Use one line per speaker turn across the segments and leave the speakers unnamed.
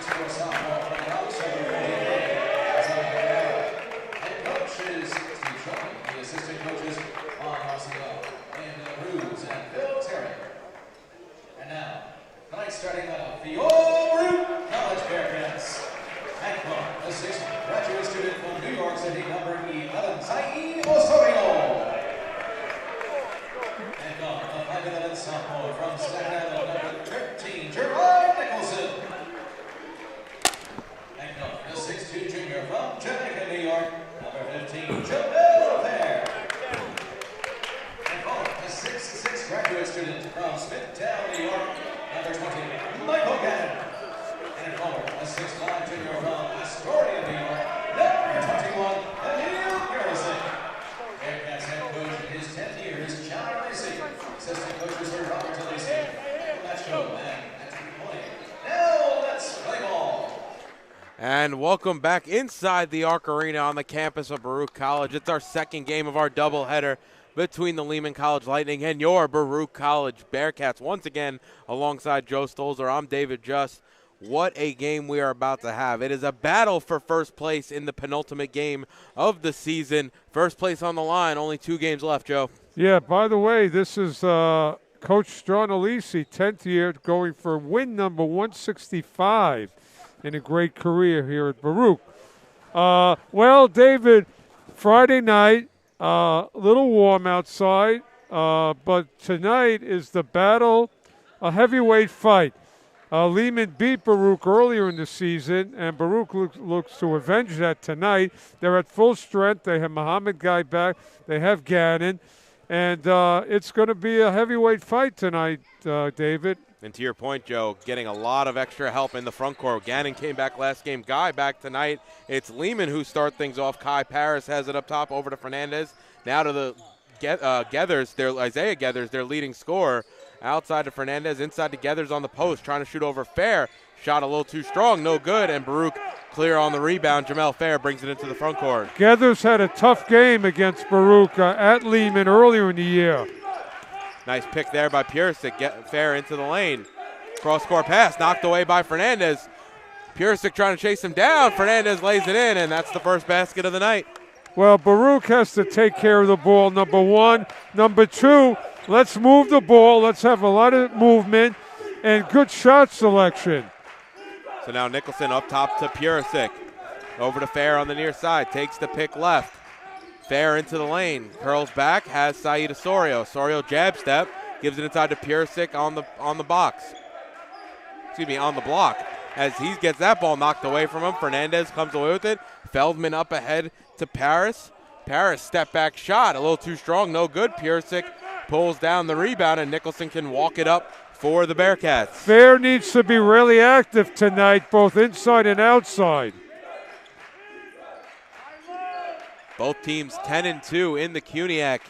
6'4" sophomore from the outside head coaches Steve Sean, the assistant coaches on Marcial and Ruse and Bill Terry. And now, tonight's starting lineup, the Baruch College Bearcats. Hancock, a sixth graduate student from New York City, number 11, Sayeed Osorio. Hancock, a 5'11" sophomore from Staten Island, number 13, Devin Nicholson. Hancock, a 6'2" junior from Jamaica, New York, number 15, Emil Purisic. Hancock, a 6'6" graduate student from Smithtown, New York, number 20, Michael Gannon. And forward, a 6'5" junior from Astoria, New York, number 21, Emil Purisic. Bearcats head coach in his 10th year is Sean Donnellan. Assistant coaches are Robert Delisi. Let's go, man. That's the point. Now let's play ball.
And welcome back inside the Arc Arena on the campus of Baruch College. It's our second game of our doubleheader between the Lehman College Lightning and your Baruch College Bearcats. Once again, alongside Joe Stolzer, I'm David Just. What a game we are about to have. It is a battle for first place in the penultimate game of the season. First place on the line, only 2 games left, Joe.
Yeah, by the way, this is Coach Sean Donnellan, 10th year, going for win number 165 in a great career here at Baruch. Well, David, Friday night, a little warm outside, but tonight is the battle, a heavyweight fight. Lehman beat Baruch earlier in the season, and Baruch looks to avenge that tonight. They're at full strength. They have Muhammad Guy back. They have Gannon. And it's going to be a heavyweight fight tonight, David.
And to your point, Joe, getting a lot of extra help in the front court. Gannon came back last game. Guy back tonight. It's Lehman who start things off. Kai Paris has it up top over to Fernandez. Now to the Gethers, Isaiah Gethers, their leading scorer. Outside to Fernandez, inside to Gethers on the post, trying to shoot over Fair. Shot a little too strong, no good, and Baruch clear on the rebound. Jamel Fair brings it into the front court.
Gethers had a tough game against Baruch at Lehman earlier in the year.
Nice pick there by Purisic. Get Fair into the lane. Cross-court pass knocked away by Fernandez. Purisic trying to chase him down. Fernandez lays it in, and that's the first basket of the night.
Well, Baruch has to take care of the ball, number 1. Number 2, let's move the ball. Let's have a lot of movement and good shot selection.
So now Nicholson up top to Purisic. Over to Fair on the near side. Takes the pick left. Fair into the lane. Curls back. Has Sayeed Osorio. Osorio jab step. Gives it inside to Purisic on the box. Excuse me, on the block. As he gets that ball knocked away from him, Fernandez comes away with it. Feldman up ahead to Paris. Paris step back shot. A little too strong. No good. Purisic pulls down the rebound, and Nicholson can walk it up for the Bearcats.
Fair needs to be really active tonight, both inside and outside.
Both teams 10-2 in the CUNYAC.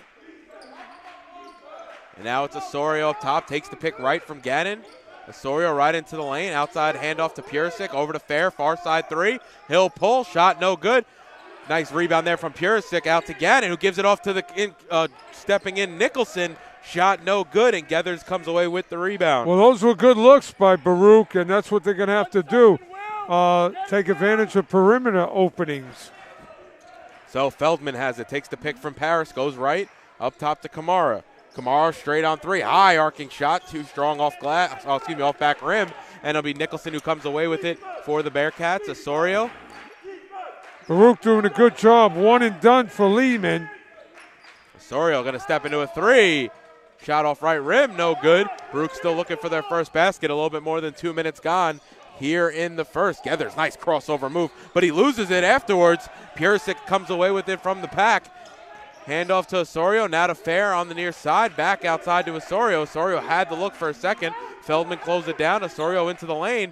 And now it's Osorio up top, takes the pick right from Gannon. Osorio right into the lane, outside handoff to Purisic, over to Fair, far side 3. He'll pull, shot no good. Nice rebound there from Purisic, out to Gannon, who gives it off to the stepping in Nicholson. Shot no good, and Gethers comes away with the rebound.
Well, those were good looks by Baruch, and that's what they're going to have to do, take advantage of perimeter openings.
So Feldman has it, takes the pick from Paris, goes right, up top to Kamara. Kamara straight on 3, high arcing shot, too strong off back rim, and it'll be Nicholson who comes away with it for the Bearcats. Osorio.
Baruch doing a good job, 1 and done for Lehman.
Osorio going to step into a 3. Shot off right rim, no good. Baruch still looking for their first basket, a little bit more than 2 minutes gone here in the first. Gethers, nice crossover move, but he loses it afterwards. Purisic comes away with it from the pack. Handoff to Osorio, now to Fair on the near side, back outside to Osorio. Osorio had to look for a second. Feldman closed it down, Osorio into the lane.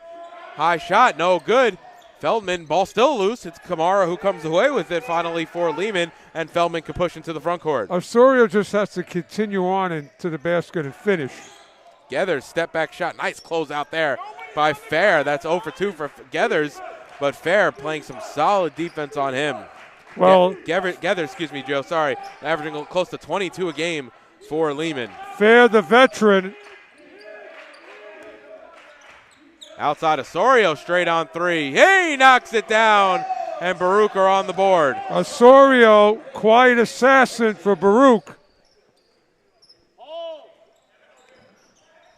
High shot, no good. Feldman, ball still loose. It's Kamara who comes away with it finally for Lehman, and Feldman can push into the front court.
Osorio just has to continue on into the basket and finish.
Gethers, step back shot. Nice close out there by Fair. That's 0 for 2 for Gethers, but Fair playing some solid defense on him.
Well,
Gethers, Joe, sorry, averaging close to 22 a game for Lehman.
Fair, the veteran.
Outside Osorio, straight on three. He knocks it down, and Baruch are on the board.
Osorio, quiet assassin for Baruch.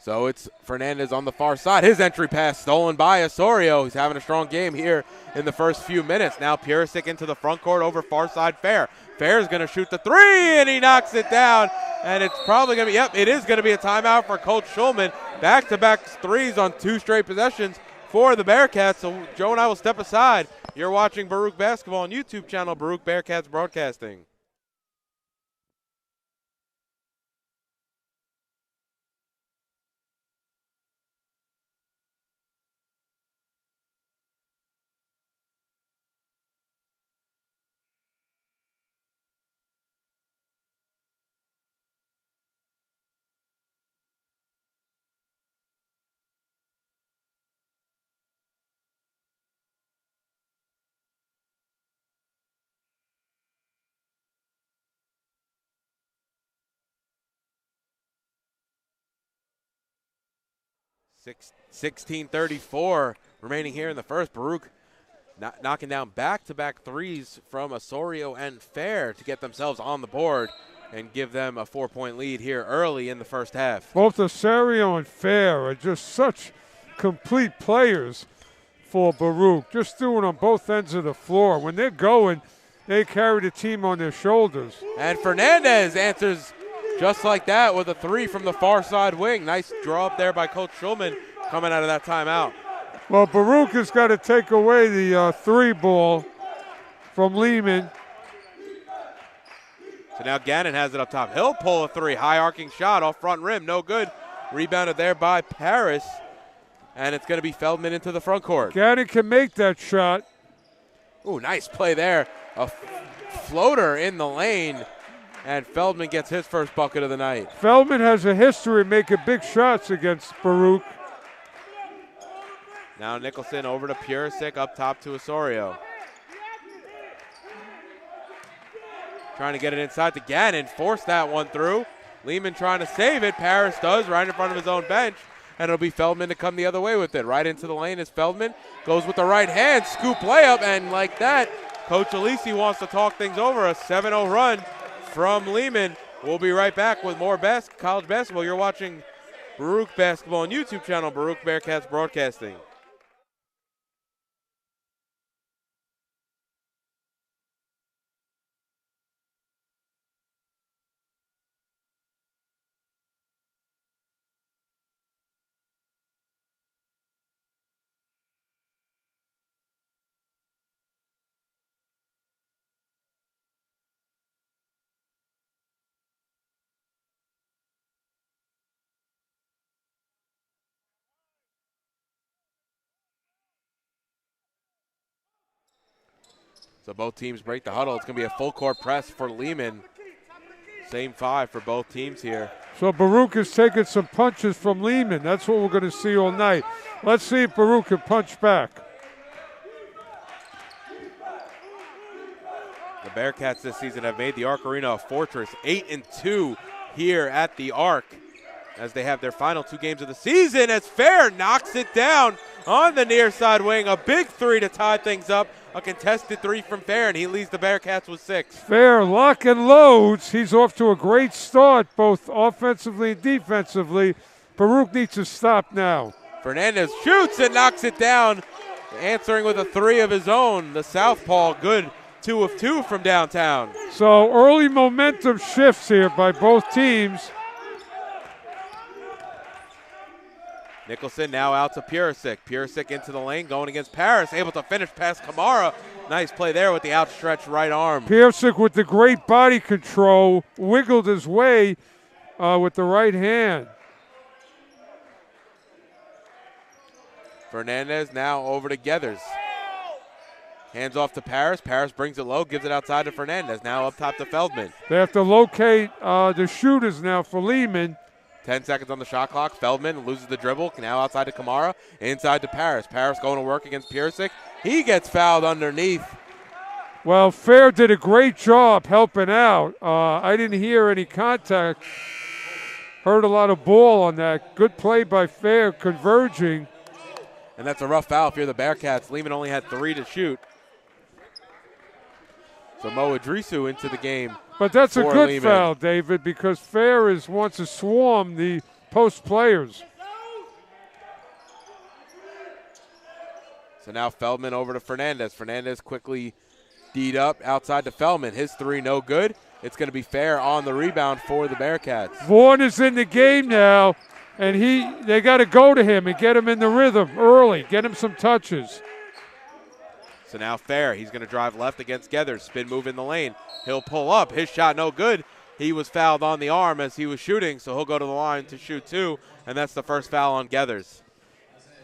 So it's Fernandez on the far side. His entry pass stolen by Osorio. He's having a strong game here in the first few minutes. Now Purisic into the front court over far side Fair. Fair's going to shoot the three, and he knocks it down. And it's probably going to be, yep, it is going to be a timeout for Coach Schulman. Back-to-back threes on 2 straight possessions for the Bearcats. So Joe and I will step aside. You're watching Baruch Basketball on YouTube channel, Baruch Bearcats Broadcasting. Six, 16:34 remaining here in the first. Baruch knocking down back-to-back threes from Osorio and Fair to get themselves on the board and give them a 4-point lead here early in the first half.
Both Osorio and Fair are just such complete players for Baruch, just doing on both ends of the floor. When they're going, they carry the team on their shoulders.
And Fernandez answers just like that with a three from the far side wing. Nice draw up there by Coach Schulman coming out of that timeout.
Well, Baruch has got to take away the 3 ball from Lehman.
So now Gannon has it up top. He'll pull a 3. High arcing shot off front rim. No good. Rebounded there by Paris. And it's going to be Feldman into the front court.
Gannon can make that shot.
Ooh, nice play there. A floater in the lane. And Feldman gets his first bucket of the night.
Feldman has a history of making big shots against Baruch.
Now Nicholson over to Purisic, up top to Osorio. Trying to get it inside to Gannon, force that one through. Lehman trying to save it. Paris does, right in front of his own bench. And it'll be Feldman to come the other way with it. Right into the lane is Feldman. Goes with the right hand, scoop layup, and like that, Coach Alisi wants to talk things over. A 7-0 run from Lehman. We'll be right back with more college basketball. You're watching Baruch Basketball on YouTube channel, Baruch Bearcats Broadcasting. So both teams break the huddle. It's going to be a full court press for Lehman. Same 5 for both teams here.
So Baruch is taking some punches from Lehman. That's what we're going to see all night. Let's see if Baruch can punch back.
The Bearcats this season have made the Arc Arena a fortress. 8-2 here at the Arc as they have their final 2 games of the season as Fair knocks it down on the near side wing. A big 3 to tie things up. A contested 3 from Fair, and he leads the Bearcats with 6.
Fair lock and loads. He's off to a great start, both offensively and defensively. Baruch needs to stop now.
Fernandez shoots and knocks it down, answering with a 3 of his own. The southpaw, good 2 of 2 from downtown.
So early momentum shifts here by both teams.
Nicholson now out to Purisic. Purisic into the lane, going against Paris, able to finish past Kamara. Nice play there with the outstretched right arm.
Purisic with the great body control, wiggled his way with the right hand.
Fernandez now over to Gethers. Hands off to Paris. Paris brings it low, gives it outside to Fernandez. Now up top to Feldman.
They have to locate the shooters now for Lehman.
10 seconds on the shot clock. Feldman loses the dribble. Now outside to Kamara. Inside to Paris. Paris going to work against Purisic. He gets fouled underneath.
Well, Fair did a great job helping out. I didn't hear any contact. Heard a lot of ball on that. Good play by Fair, converging.
And that's a rough foul if you're the Bearcats. Lehman only had 3 to shoot. So Mo Idrisu into the game.
But that's a good
Lehman.
foul, David, because Fair wants to swarm the post players.
So now Feldman over to Fernandez. Fernandez quickly D'd up outside to Feldman. His 3 no good. It's going to be Fair on the rebound for the Bearcats.
Vaughn is in the game now, and they got to go to him and get him in the rhythm early, get him some touches.
So now Fair, he's going to drive left against Gethers. Spin move in the lane. He'll pull up. His shot no good. He was fouled on the arm as he was shooting, so he'll go to the line to shoot 2, and that's the first foul on Gethers.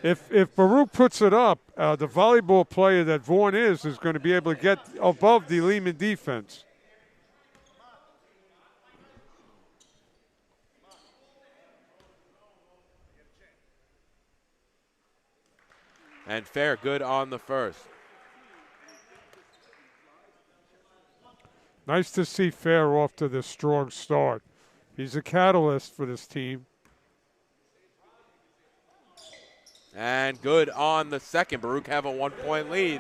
If Baruch puts it up, the volleyball player that Vaughn is going to be able to get above the Lehman defense.
And Fair good on the first.
Nice to see Fair off to this strong start. He's a catalyst for this team.
And good on the second. Baruch have a 1-point lead.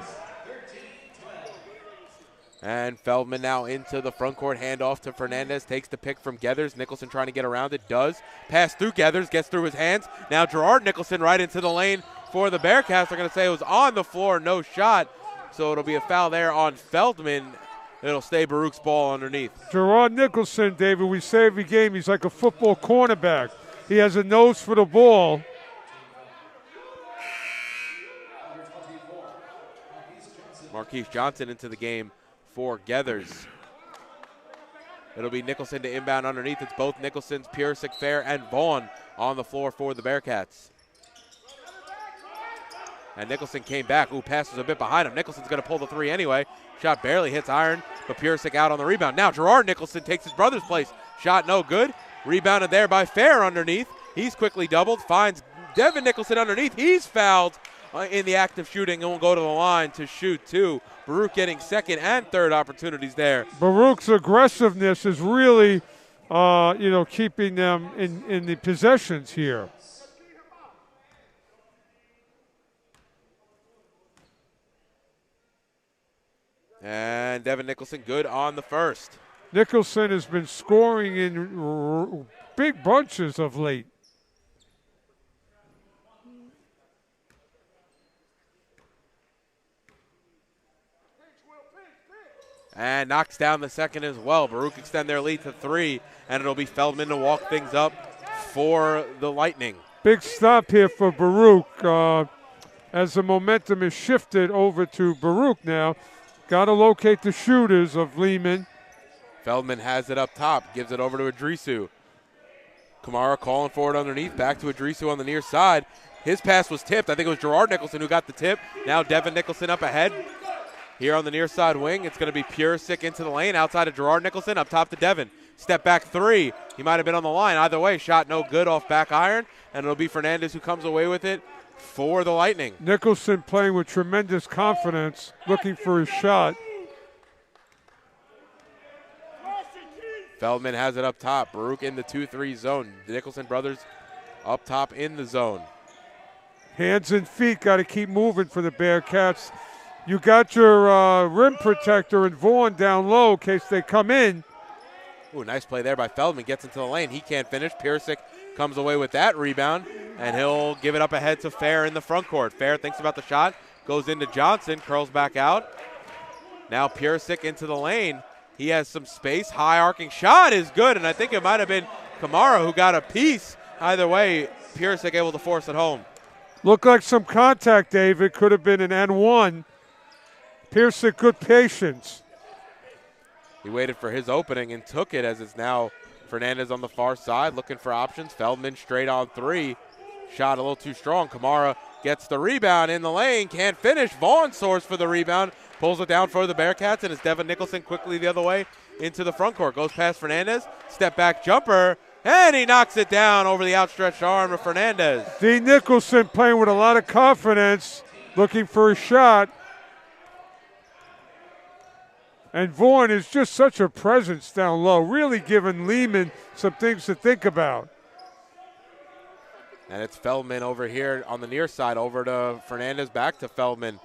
And Feldman now into the front court. Handoff to Fernandez. Takes the pick from Gethers. Nicholson trying to get around it. Does. Pass through Gethers. Gets through his hands. Now Gerard Nicholson right into the lane for the Bearcats. They're going to say it was on the floor. No shot. So it'll be a foul there on Feldman. It'll stay Baruch's ball underneath.
Gerard Nicholson, David, we say every game he's like a football cornerback. He has a nose for the ball.
Marquise Johnson into the game for Gethers. It'll be Nicholson to inbound underneath. It's both Nicholson's, Purisic, Fair, and Vaughn on the floor for the Bearcats. And Nicholson came back. Ooh, pass was a bit behind him. Nicholson's going to pull the 3 anyway. Shot barely hits iron, but Purisic out on the rebound. Now Gerard Nicholson takes his brother's place. Shot no good. Rebounded there by Fair underneath. He's quickly doubled. Finds Devin Nicholson underneath. He's fouled in the act of shooting and will go to the line to shoot 2. Baruch getting second and third opportunities there.
Baruch's aggressiveness is really, keeping them in the possessions here.
And Devin Nicholson good on the first.
Nicholson has been scoring in big bunches of late.
And knocks down the second as well. Baruch extend their lead to 3, and it'll be Feldman to walk things up for the Lightning.
Big stop here for Baruch as the momentum is shifted over to Baruch now. Got to locate the shooters of Lehman.
Feldman has it up top, gives it over to Idrisu. Kamara calling for it underneath, back to Idrisu on the near side. His pass was tipped. I think it was Gerard Nicholson who got the tip. Now Devin Nicholson up ahead. Here on the near side wing, it's going to be Purisic into the lane, outside of Gerard Nicholson, up top to Devin. Step back 3. He might have been on the line. Either way, shot no good off back iron, and it'll be Fernandez who comes away with it for the Lightning.
Nicholson playing with tremendous confidence, looking for his shot.
Feldman has it up top. Baruch in the 2-3 zone. The Nicholson brothers up top in the zone.
Hands and feet got to keep moving for the Bearcats. You got your rim protector and Vaughn down low in case they come in.
Ooh, nice play there by Feldman. Gets into the lane. He can't finish. Purisic comes away with that rebound, and he'll give it up ahead to Fair in the front court. Fair thinks about the shot. Goes into Johnson. Curls back out. Now Purisic into the lane. He has some space. High arcing shot is good, and I think it might have been Kamara who got a piece. Either way, Purisic able to force it home.
Looked like some contact, David. Could have been an N1. Purisic, good patience.
He waited for his opening and took it, as it's now Fernandez on the far side looking for options. Feldman straight on 3. Shot a little too strong. Kamara gets the rebound in the lane. Can't finish. Vaughn soars for the rebound. Pulls it down for the Bearcats, and it's Devin Nicholson quickly the other way into the front court. Goes past Fernandez. Step back jumper. And he knocks it down over the outstretched arm of Fernandez.
D. Nicholson playing with a lot of confidence, looking for a shot. And Vaughn is just such a presence down low, really giving Lehman some things to think about.
And it's Feldman over here on the near side, over to Fernandez, back to Feldman.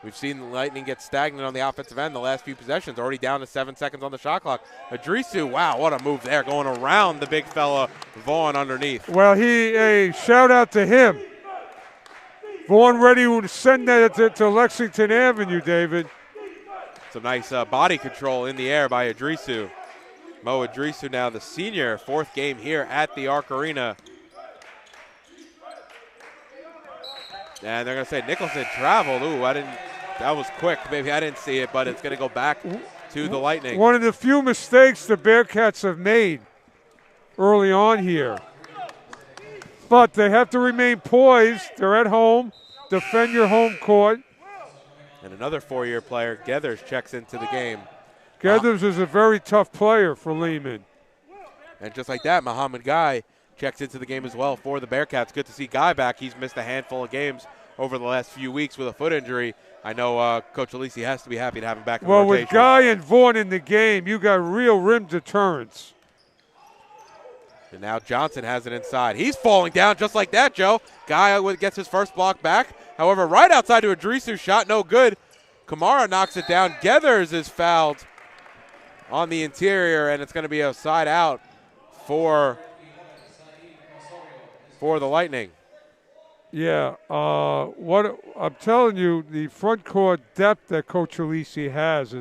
We've seen the Lightning get stagnant on the offensive end the last few possessions, already down to 7 seconds on the shot clock. Idrisu, wow, what a move there, going around the big fella, Vaughn underneath.
Well, a shout out to him. Vaughn ready to send that to Lexington Avenue, David.
Some nice body control in the air by Idrisu. Mo Idrisu now the senior, 4th game here at the Arc Arena. And they're going to say Nicholson traveled. Ooh, that was quick. Maybe I didn't see it, but it's going to go back to the Lightning.
One of the few mistakes the Bearcats have made early on here. But they have to remain poised. They're at home. Defend your home court.
And another 4-year player, Gethers, checks into the game.
Gethers is a very tough player for Lehman.
And just like that, Muhammad Guy checks into the game as well for the Bearcats. Good to see Guy back. He's missed a handful of games over the last few weeks with a foot injury. I know Coach Alisi has to be happy to have him back in the rotation.
Well, with Guy and Vaughn in the game, you got real rim deterrence.
And now Johnson has it inside. He's falling down just like that, Joe. Guy gets his first block back. However, right outside to Idrisu, shot no good. Kamara knocks it down. Gethers is fouled on the interior, and it's going to be a side out for the Lightning.
Yeah, what I'm telling you, the front court depth that Coach Alisi has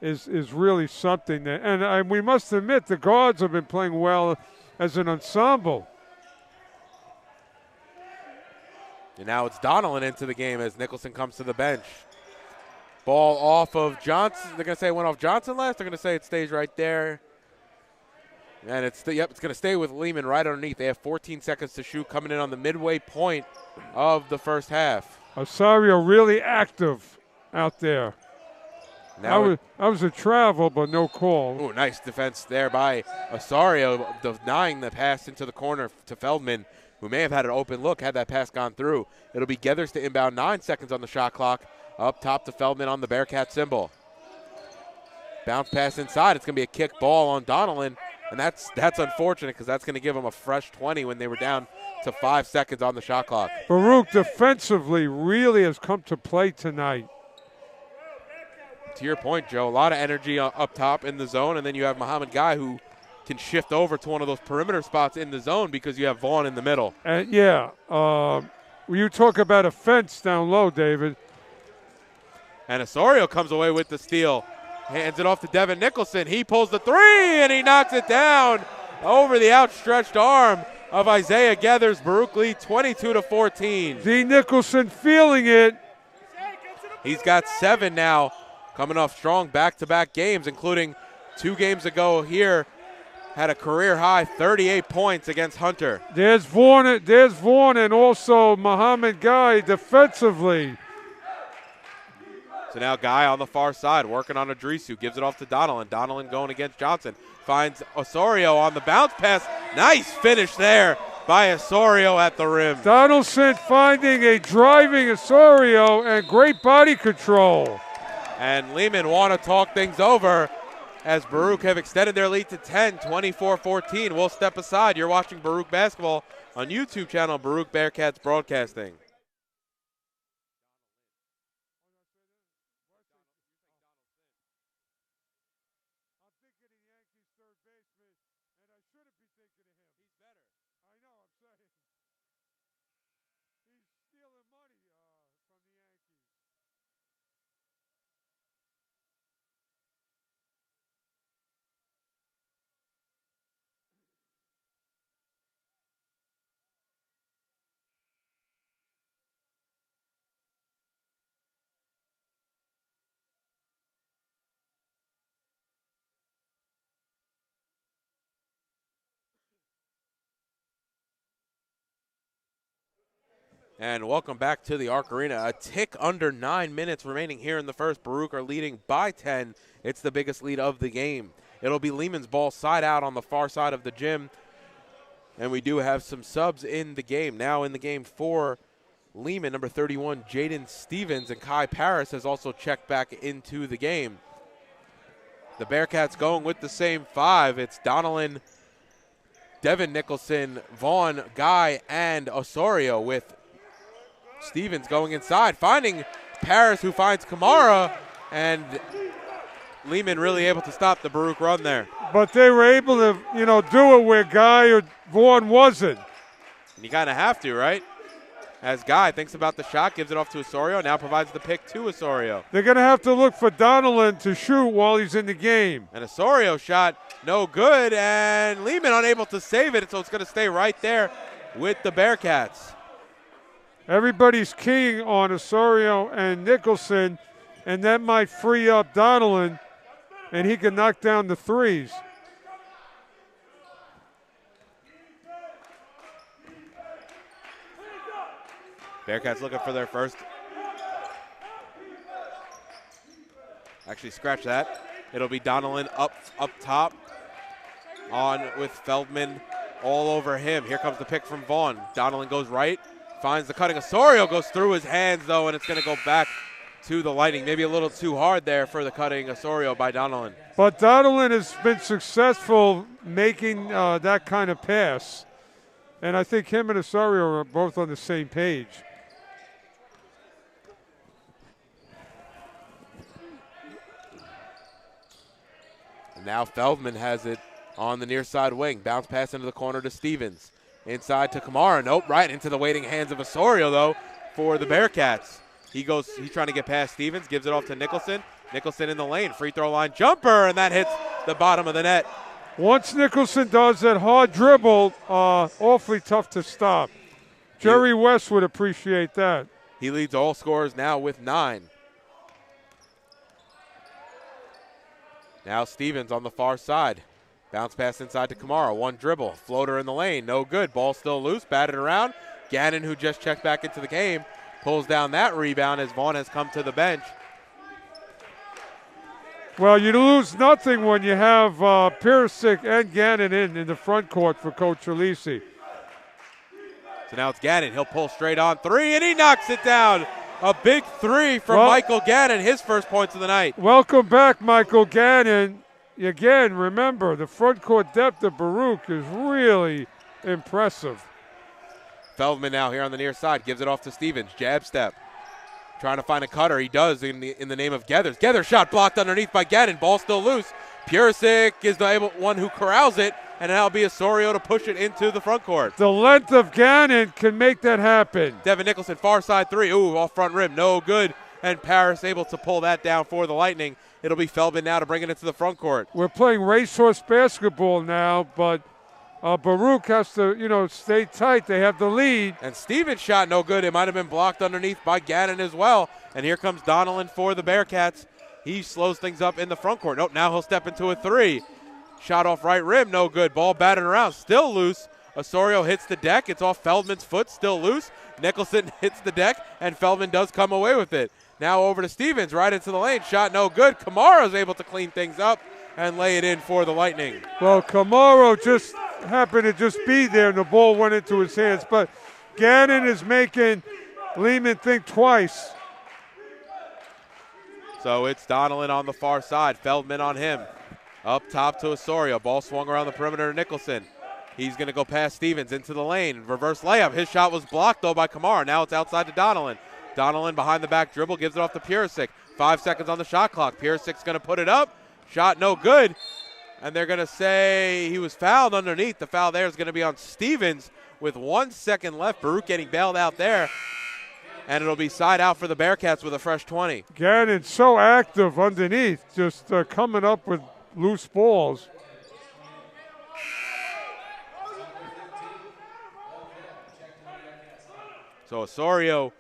is really something. And we must admit the guards have been playing well as an ensemble.
And now it's Donnellan into the game as Nicholson comes to the bench. Ball off of Johnson. They're going to say it went off Johnson last. They're going to say it stays right there. And it's going to stay with Lehman right underneath. They have 14 seconds to shoot, coming in on the midway point of the first half.
Osorio really active out there.
Now
I was a travel, but no call.
Ooh, nice defense there by Osorio, denying the pass into the corner to Feldman, who may have had an open look had that pass gone through. It'll be Gethers to inbound, 9 seconds on the shot clock. Up top to Feldman on the Bearcat symbol. Bounce pass inside. It's going to be a kick ball on Donnellan, and that's unfortunate because that's going to give them a fresh 20 when they were down to 5 seconds on the shot clock.
Baruch defensively really has come to play tonight.
To your point, Joe, a lot of energy up top in the zone, and then you have Muhammad Guy who can shift over to one of those perimeter spots in the zone because you have Vaughn in the middle.
And you talk about a fence down low, David.
And Osorio comes away with the steal. Hands it off to Devin Nicholson. He pulls the three, and he knocks it down over the outstretched arm of Isaiah Gethers. Baruch lead 22-14.
D. Nicholson feeling it.
He's got 7 now, coming off strong back-to-back games, including 2 games ago here. Had a career-high 38 points against Hunter.
There's Vaughn and also Muhammad Guy defensively.
So now Guy on the far side working on Idrisu, gives it off to Donnellan. Donnellan going against Johnson. Finds Osorio on the bounce pass. Nice finish there by Osorio at the rim.
Donaldson finding a driving Osorio and great body control.
And Lehman want to talk things over as Baruch have extended their lead to 10, 24-14. We'll step aside. You're watching Baruch basketball on YouTube channel Baruch Bearcats Broadcasting. And welcome back to the Arc Arena. A tick under 9 minutes remaining here in the first. Baruch are leading by 10. It's the biggest lead of the game. It'll be Lehman's ball side out on the far side of the gym. And we do have some subs in the game. Now in the game for Lehman, number 31, Jaden Stevens, and Kai Paris has also checked back into the game. The Bearcats going with the same 5. It's Donnellan, Devin Nicholson, Vaughn, Guy, and Osorio, with Stevens going inside, finding Paris, who finds Kamara, and Lehman really able to stop the Baruch run there.
But they were able to, do it where Guy or Vaughn wasn't.
And you kind of have to, right? As Guy thinks about the shot, gives it off to Osorio, now provides the pick to Osorio.
They're going to have to look for Donnellan to shoot while he's in the game.
And Osorio shot no good, and Lehman unable to save it, so it's going to stay right there with the Bearcats.
Everybody's keying on Osorio and Nicholson, and that might free up Donnellan, and he can knock down the threes.
Bearcats looking for their first. Actually, scratch that. It'll be Donnellan up top on with Feldman all over him. Here comes the pick from Vaughn. Donnellan goes right, finds the cutting. Osorio goes through his hands, though, and it's going to go back to the Lightning. Maybe a little too hard there for the cutting Osorio by Donnellan.
But Donnellan has been successful making that kind of pass. And I think him and Osorio are both on the same page.
And now Feldman has it on the near side wing. Bounce pass into the corner to Stevens. Inside to Kamara. Nope, right into the waiting hands of Osorio, though, for the Bearcats. He's trying to get past Stevens, gives it off to Nicholson. Nicholson in the lane, free throw line jumper, and that hits the bottom of the net.
Once Nicholson does that hard dribble, awfully tough to stop. Jerry West would appreciate that.
He leads all scorers now with 9. Now Stevens on the far side. Bounce pass inside to Kamara. One dribble. Floater in the lane. No good. Ball still loose. Batted around. Gannon, who just checked back into the game, pulls down that rebound as Vaughn has come to the bench.
Well, you lose nothing when you have Purisic and Gannon in the front court for Coach Alisi.
So now it's Gannon. He'll pull straight on three, and he knocks it down. A big three from Michael Gannon, his first points of the night.
Welcome back, Michael Gannon. Again, remember, the front court depth of Baruch is really impressive.
Feldman now here on the near side, gives it off to Stevens. Jab step. Trying to find a cutter. He does in the name of Geathers. Geathers shot blocked underneath by Gannon. Ball still loose. Purisic is the one who corrals it, and now it'll be Osorio to push it into the front court.
The length of Gannon can make that happen.
Devin Nicholson, far side three. Ooh, off front rim. No good. And Paris able to pull that down for the Lightning. It'll be Feldman now to bring it into the front court.
We're playing racehorse basketball now, but Baruch has to, stay tight. They have the lead.
And Stevens' shot no good. It might have been blocked underneath by Gannon as well. And here comes Donnellan for the Bearcats. He slows things up in the front court. Nope, now he'll step into a three. Shot off right rim, no good. Ball batted around, still loose. Osorio hits the deck. It's off Feldman's foot, still loose. Nicholson hits the deck, and Feldman does come away with it. Now over to Stevens, right into the lane. Shot no good. Kamara's able to clean things up and lay it in for the Lightning.
Well, Kamara just happened to just be there, and the ball went into his hands. But Gannon is making Lehman think twice.
So it's Donnellan on the far side. Feldman on him. Up top to Osorio. Ball swung around the perimeter to Nicholson. He's going to go past Stevens into the lane. Reverse layup. His shot was blocked, though, by Kamara. Now it's outside to Donnellan. Donnellan behind the back dribble. Gives it off to Purisic. 5 seconds on the shot clock. Purisic's going to put it up. Shot no good. And they're going to say he was fouled underneath. The foul there is going to be on Stevens with 1 second left. Baruch getting bailed out there. And it'll be side out for the Bearcats with a fresh 20.
Gannon's so active underneath, just coming up with loose balls.
So Osorio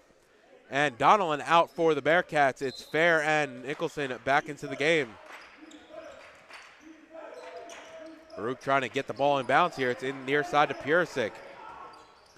and Donnellan out for the Bearcats. It's Fair and Nicholson back into the game. Baruch trying to get the ball in bounds here. It's in near side to Purisic.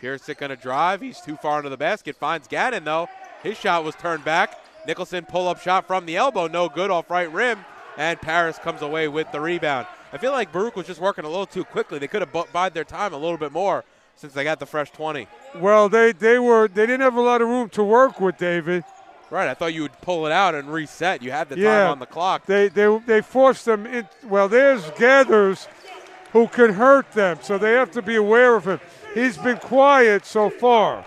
Purisic going to drive. He's too far into the basket. Finds Gannon, though. His shot was turned back. Nicholson pull-up shot from the elbow. No good off right rim. And Paris comes away with the rebound. I feel like Baruch was just working a little too quickly. They could have bided their time a little bit more since they got the fresh 20.
Well, they didn't have a lot of room to work with, David.
Right, I thought you would pull it out and reset. You had the time on the clock.
They forced them in. Well, there's Gathers, who can hurt them, so they have to be aware of him. He's been quiet so far.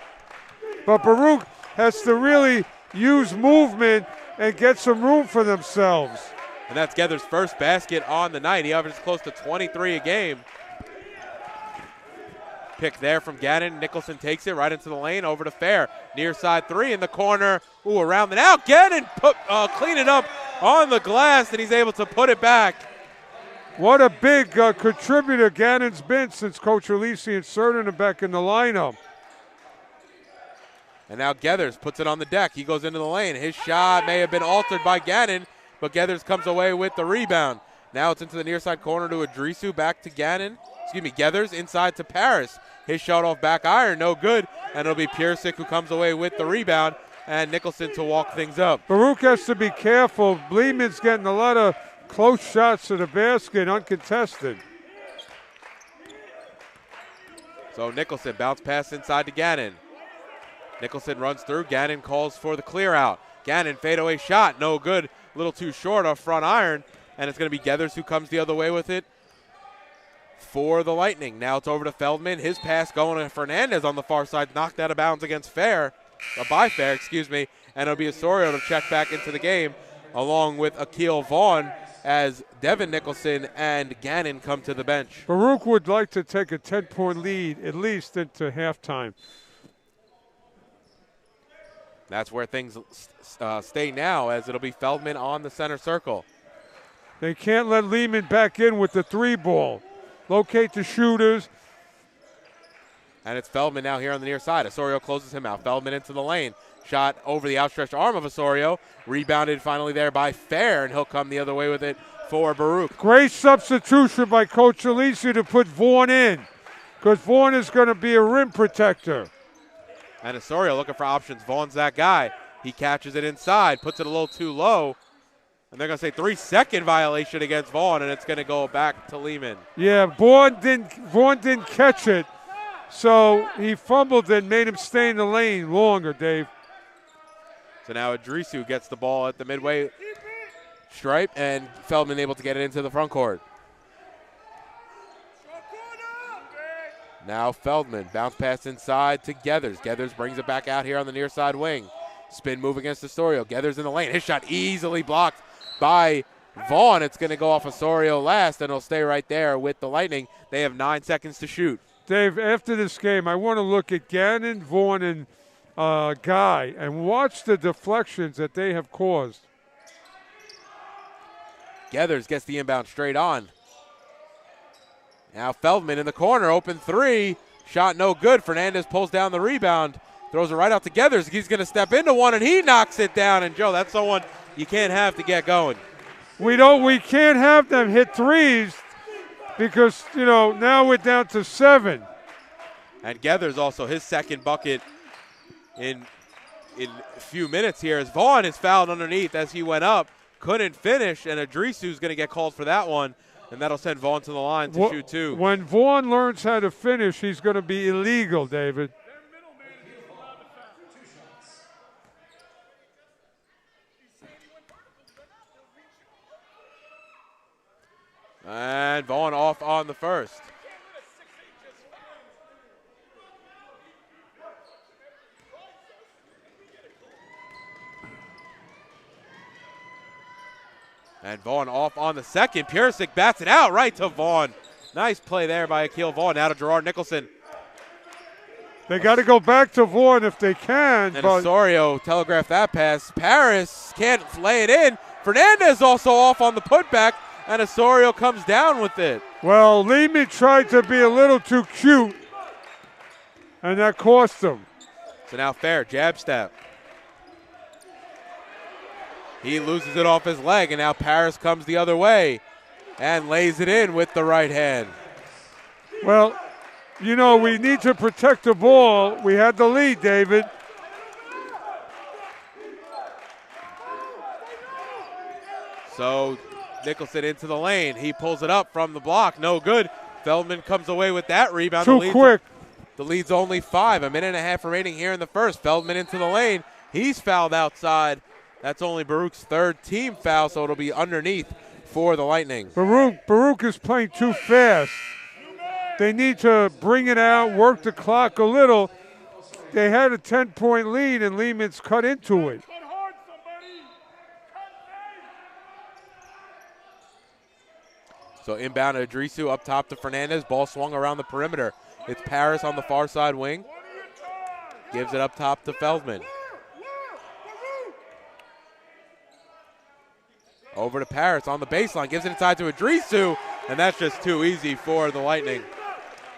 But Baruch has to really use movement and get some room for themselves.
And that's Gether's first basket on the night. He averages close to 23 a game. Pick there from Gannon. Nicholson takes it right into the lane, over to Fair. Near side three in the corner. Ooh, around and out. Gannon clean it up on the glass, and he's able to put it back.
What a big contributor Gannon's been since Coach Alisi inserted him back in the lineup.
And now Gethers puts it on the deck. He goes into the lane. His shot may have been altered by Gannon, but Gethers comes away with the rebound. Now it's into the near side corner to Adrisu, back to Gannon. Gethers inside to Paris. His shot off back iron, no good. And it'll be Purisic who comes away with the rebound, and Nicholson to walk things up.
Baruch has to be careful. Lehman's getting a lot of close shots to the basket, uncontested.
So Nicholson bounce pass inside to Gannon. Nicholson runs through. Gannon calls for the clear out. Gannon fadeaway shot, no good. A little too short off front iron. And it's going to be Gethers who comes the other way with it for the Lightning. Now it's over to Feldman. His pass going to Fernandez on the far side, knocked out of bounds against by Fair, and it'll be Osorio to check back into the game, along with Akil Vaughn, as Devin Nicholson and Gannon come to the bench.
Baruch would like to take a 10-point lead, at least into halftime.
That's where things stay now, as it'll be Feldman on the center circle.
They can't let Lehman back in with the 3-ball. Locate the shooters.
And it's Feldman now here on the near side. Osorio closes him out. Feldman into the lane. Shot over the outstretched arm of Osorio. Rebounded finally there by Fair, and he'll come the other way with it for Baruch.
Great substitution by Coach Alisi to put Vaughn in, because Vaughn is going to be a rim protector.
And Osorio looking for options. Vaughn's that guy. He catches it inside, puts it a little too low. And they're going to say 3-second violation against Vaughn, and it's going to go back to Lehman.
Yeah, Vaughn didn't catch it, so he fumbled and made him stay in the lane longer, Dave.
So now Adrisu gets the ball at the midway stripe, and Feldman able to get it into the front court. Now Feldman, bounce pass inside to Gethers. Gethers brings it back out here on the near side wing. Spin move against Osorio. Gethers in the lane. His shot easily blocked by Vaughn. It's going to go off Osorio last, and it'll stay right there with the Lightning. They have 9 seconds to shoot.
Dave, after this game, I want to look at Gannon, Vaughn, and Guy and watch the deflections that they have caused.
Gethers gets the inbound straight on. Now Feldman in the corner, open three. Shot no good. Fernandez pulls down the rebound. Throws it right out to Gethers. He's going to step into one, and he knocks it down. And, Joe, that's someone you can't have to get going.
We can't have them hit threes because, now we're down to 7.
And Gethers also his second bucket in a few minutes here, as Vaughn is fouled underneath as he went up. Couldn't finish, and Adrisu's going to get called for that one. And that'll send Vaughn to the line to shoot 2.
When Vaughn learns how to finish, he's going to be illegal, David.
And Vaughn off on the first. And Vaughn off on the second. Purisic bats it out right to Vaughn. Nice play there by Akil Vaughn. Now to Gerard Nicholson.
They got to go back to Vaughn if they can.
And Osorio telegraphed that pass. Paris can't lay it in. Fernandez also off on the putback, and Osorio comes down with it.
Well, Lehman tried to be a little too cute, and that cost him.
So now Fair, jab step. He loses it off his leg, and now Paris comes the other way and lays it in with the right hand.
Well, we need to protect the ball. We had the lead, David.
So Nicholson into the lane. He pulls it up from the block. No good. Feldman comes away with that rebound.
Too quick.
The lead's only 5. A minute and a half remaining here in the first. Feldman into the lane. He's fouled outside. That's only Baruch's 3rd team foul, so it'll be underneath for the Lightning.
Baruch is playing too fast. They need to bring it out, work the clock a little. They had a 10-point lead, and Lehman's cut into it.
So inbound to Idrisu, up top to Fernandez. Ball swung around the perimeter. It's Paris on the far side wing. Gives it up top to Feldman. Over to Paris on the baseline. Gives it inside to Idrisu, and that's just too easy for the Lightning.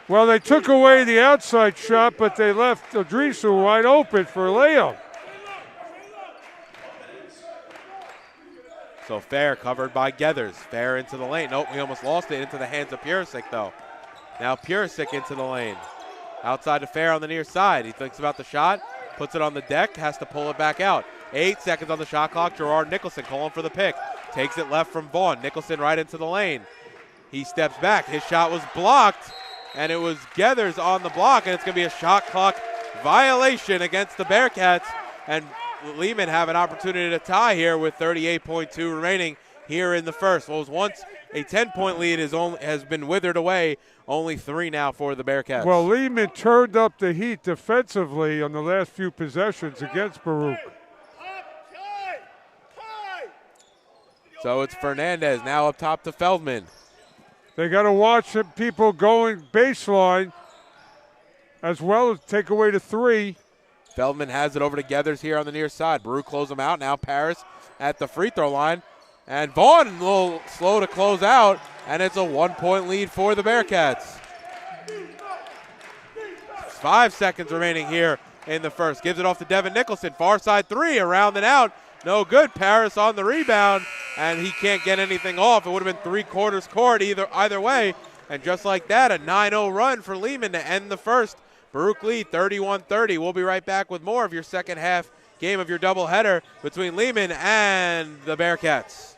Well, they took away the outside shot, but they left Idrisu wide open for a layup.
So Fair covered by Gethers. Fair into the lane. Nope, we almost lost it into the hands of Purisic, though. Now Purisic into the lane. Outside to Fair on the near side. He thinks about the shot, puts it on the deck, has to pull it back out. 8 seconds on the shot clock. Gerard Nicholson calling for the pick. Takes it left from Vaughn. Nicholson right into the lane. He steps back. His shot was blocked, and it was Gethers on the block, and it's going to be a shot clock violation against the Bearcats. And Lehman have an opportunity to tie here with 38.2 remaining here in the first. What was once a 10-point lead has been withered away. Only 3 now for the Bearcats.
Well, Lehman turned up the heat defensively on the last few possessions against Baruch.
So it's Fernandez now up top to Feldman.
They got to watch people going baseline as well as take away the 3.
Feldman has it over to Gethers here on the near side. Baruch close him out. Now Paris at the free throw line. And Vaughn a little slow to close out, and it's a 1-point lead for the Bearcats. 5 seconds remaining here in the first. Gives it off to Devin Nicholson. Far side 3, around and out. No good. Paris on the rebound, and he can't get anything off. It would have been 3/4 court either way. And just like that, a 9-0 run for Lehman to end the first. Baruch lead 31-30. We'll be right back with more of your second half game of your doubleheader between Lehman and the Bearcats.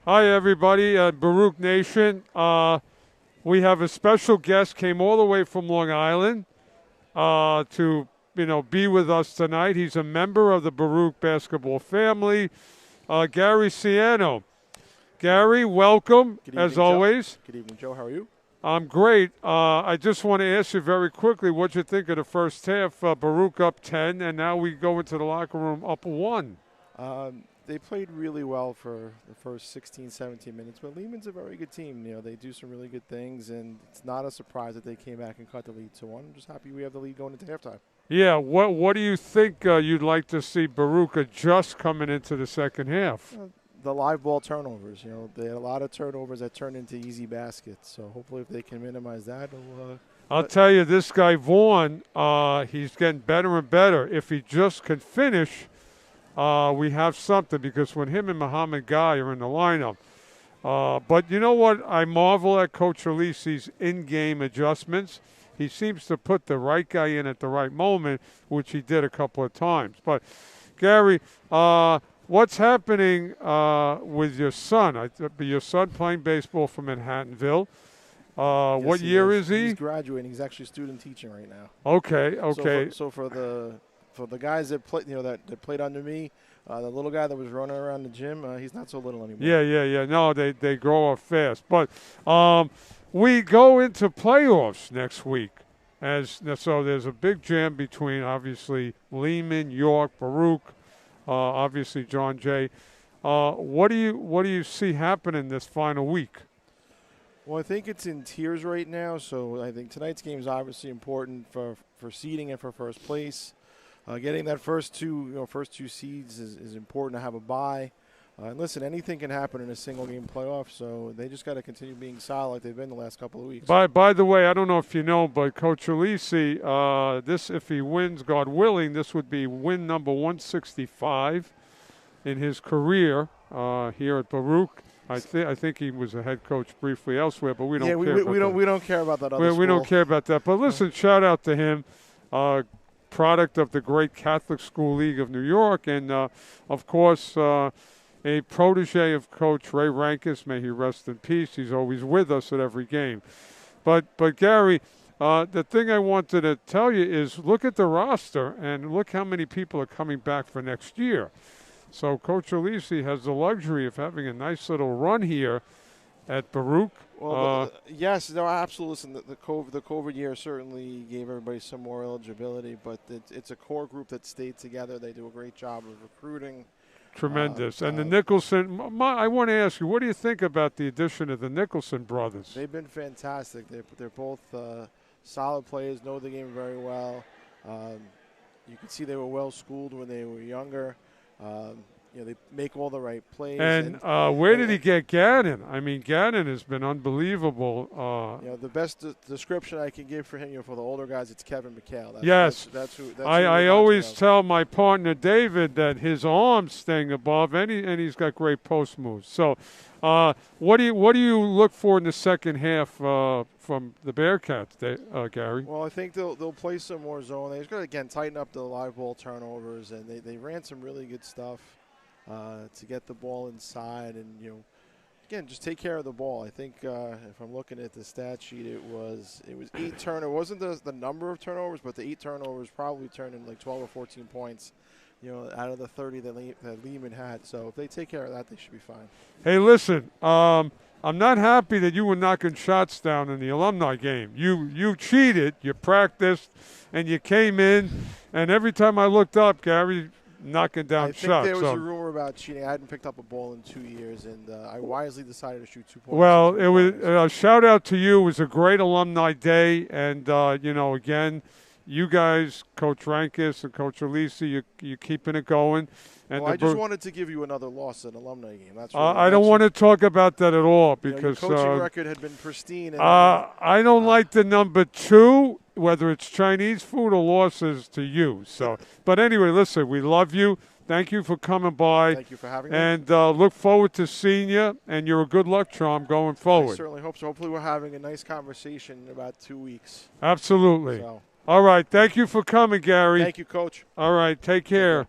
Hi, everybody, Baruch Nation. We have a special guest, came all the way from Long Island to be with us tonight. He's a member of the Baruch basketball family, Gary Ciano. Gary, welcome, as always.
Good evening, Joe. How are you?
I'm great. I just want to ask you very quickly what you think of the first half. Baruch up 10, and now we go into the locker room up 1.
They played really well for the first 16, 17 minutes, but Lehman's a very good team. They do some really good things, and it's not a surprise that they came back and cut the lead to 1. I'm just happy we have the lead going into halftime.
Yeah, what do you think you'd like to see Baruch adjust coming into the second half?
The live ball turnovers. They had a lot of turnovers that turned into easy baskets. So hopefully if they can minimize that,
I'll tell you, this guy Vaughn, he's getting better and better. If he just can finish, we have something, because when him and Muhammad Guy are in the lineup. But you know what? I marvel at Coach Alisi's in-game adjustments. He seems to put the right guy in at the right moment, which he did a couple of times. But, Gary, what's happening with your son? Your son playing baseball for Manhattanville.
Yes,
What year is he?
He's graduating. He's actually student teaching right now.
Okay, okay.
So for the guys that play, that played under me, the little guy that was running around the gym, he's not so little anymore.
Yeah. No, they grow up fast. But we go into playoffs next week. So there's a big jam between, obviously, Lehman, York, Baruch, obviously John Jay. What do you see happening this final week?
Well, I think it's in tiers right now, so I think tonight's game is obviously important for seeding and for first place. Getting that first two seeds is important to have a bye. And listen, anything can happen in a single game playoff, so they just got to continue being solid like they've been the last couple of weeks.
By the way, I don't know if you know, but Coach Alisi, if he wins, God willing, this would be win number 165 in his career here at Baruch. I think he was a head coach briefly elsewhere, but we don't care about that.
We don't care about that other school.
We don't care about that. But listen, shout out to him, product of the great Catholic School League of New York, and of course a protege of Coach Ray Rankus. May he rest in peace. He's always with us at every game. But Gary, the thing I wanted to tell you is look at the roster and look how many people are coming back for next year. So Coach Alisi has the luxury of having a nice little run here at Baruch.
Well, yes, no, absolutely. Listen, the COVID year certainly gave everybody some more eligibility, but it's a core group that stayed together. They do a great job of recruiting.
Tremendous. And the Nicholson, I want to ask you, what do you think about the addition of the Nicholson brothers?
They've been fantastic. They're both solid players, know the game very well. You can see they were well schooled when they were younger. They make all the right plays.
And where did he get Gannon? I mean, Gannon has been unbelievable.
The best description I can give for him, for the older guys, it's Kevin McHale. That's who
I always tell my partner David that his arms staying above, and he's got great post moves. So, what do you look for in the second half from the Bearcats, Gary?
Well, I think they'll play some more zone. They just got to again tighten up the live ball turnovers, and they ran some really good stuff to get the ball inside, and again, just take care of the ball. I think if I'm looking at the stat sheet, it was 8 turnovers. It wasn't the number of turnovers, but the 8 turnovers probably turned in like 12 or 14 points. Out of the 30 that Lehman had. So if they take care of that, they should be fine.
Hey, listen, I'm not happy that you were knocking shots down in the alumni game. You cheated, you practiced, and you came in, and every time I looked up, Gary, knocking down shots.
I think there was a rumor about cheating. I hadn't picked up a ball in 2 years, and I wisely decided to shoot 2 points.
Well, it was a shout out to you. It was a great alumni day, and again, you guys, Coach Rankus and Coach Alisi, you're keeping it going. And
I just wanted to give you another loss in an alumni game.
I don't want to talk about that at all because
your coaching record had been pristine. And
I don't like the number 2, whether it's Chinese food or losses to you. So, but anyway, listen, we love you. Thank you for coming by.
Thank you for having me.
And look forward to seeing you. And you're a good luck charm going forward.
I certainly hope so. Hopefully, we're having a nice conversation in about 2 weeks.
Absolutely.
So.
All right. Thank you for coming, Gary.
Thank you, Coach.
All right. Take care.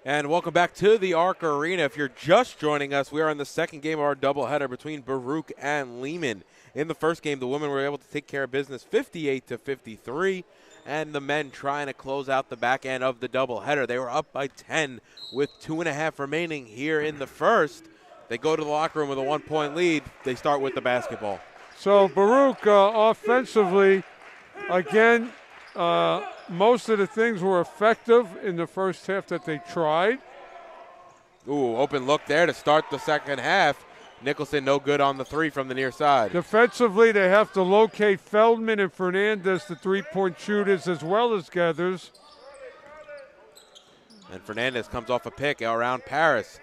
And welcome back to the Arc Arena. If you're just joining us, we are in the second game of our doubleheader between Baruch and Lehman. In the first game, the women were able to take care of business 58-53, and the men trying to close out the back end of the doubleheader. They were up by 10 with 2.5 remaining here in the first. They go to the locker room with a 1-point lead. They start with the basketball.
So Baruch offensively, again, most of the things were effective in the first half that they tried.
Ooh, open look there to start the second half. Nicholson no good on the three from the near side.
Defensively, they have to locate Feldman and Fernandez, the three-point shooters, as well as Gathers.
And Fernandez comes off a pick around Paris.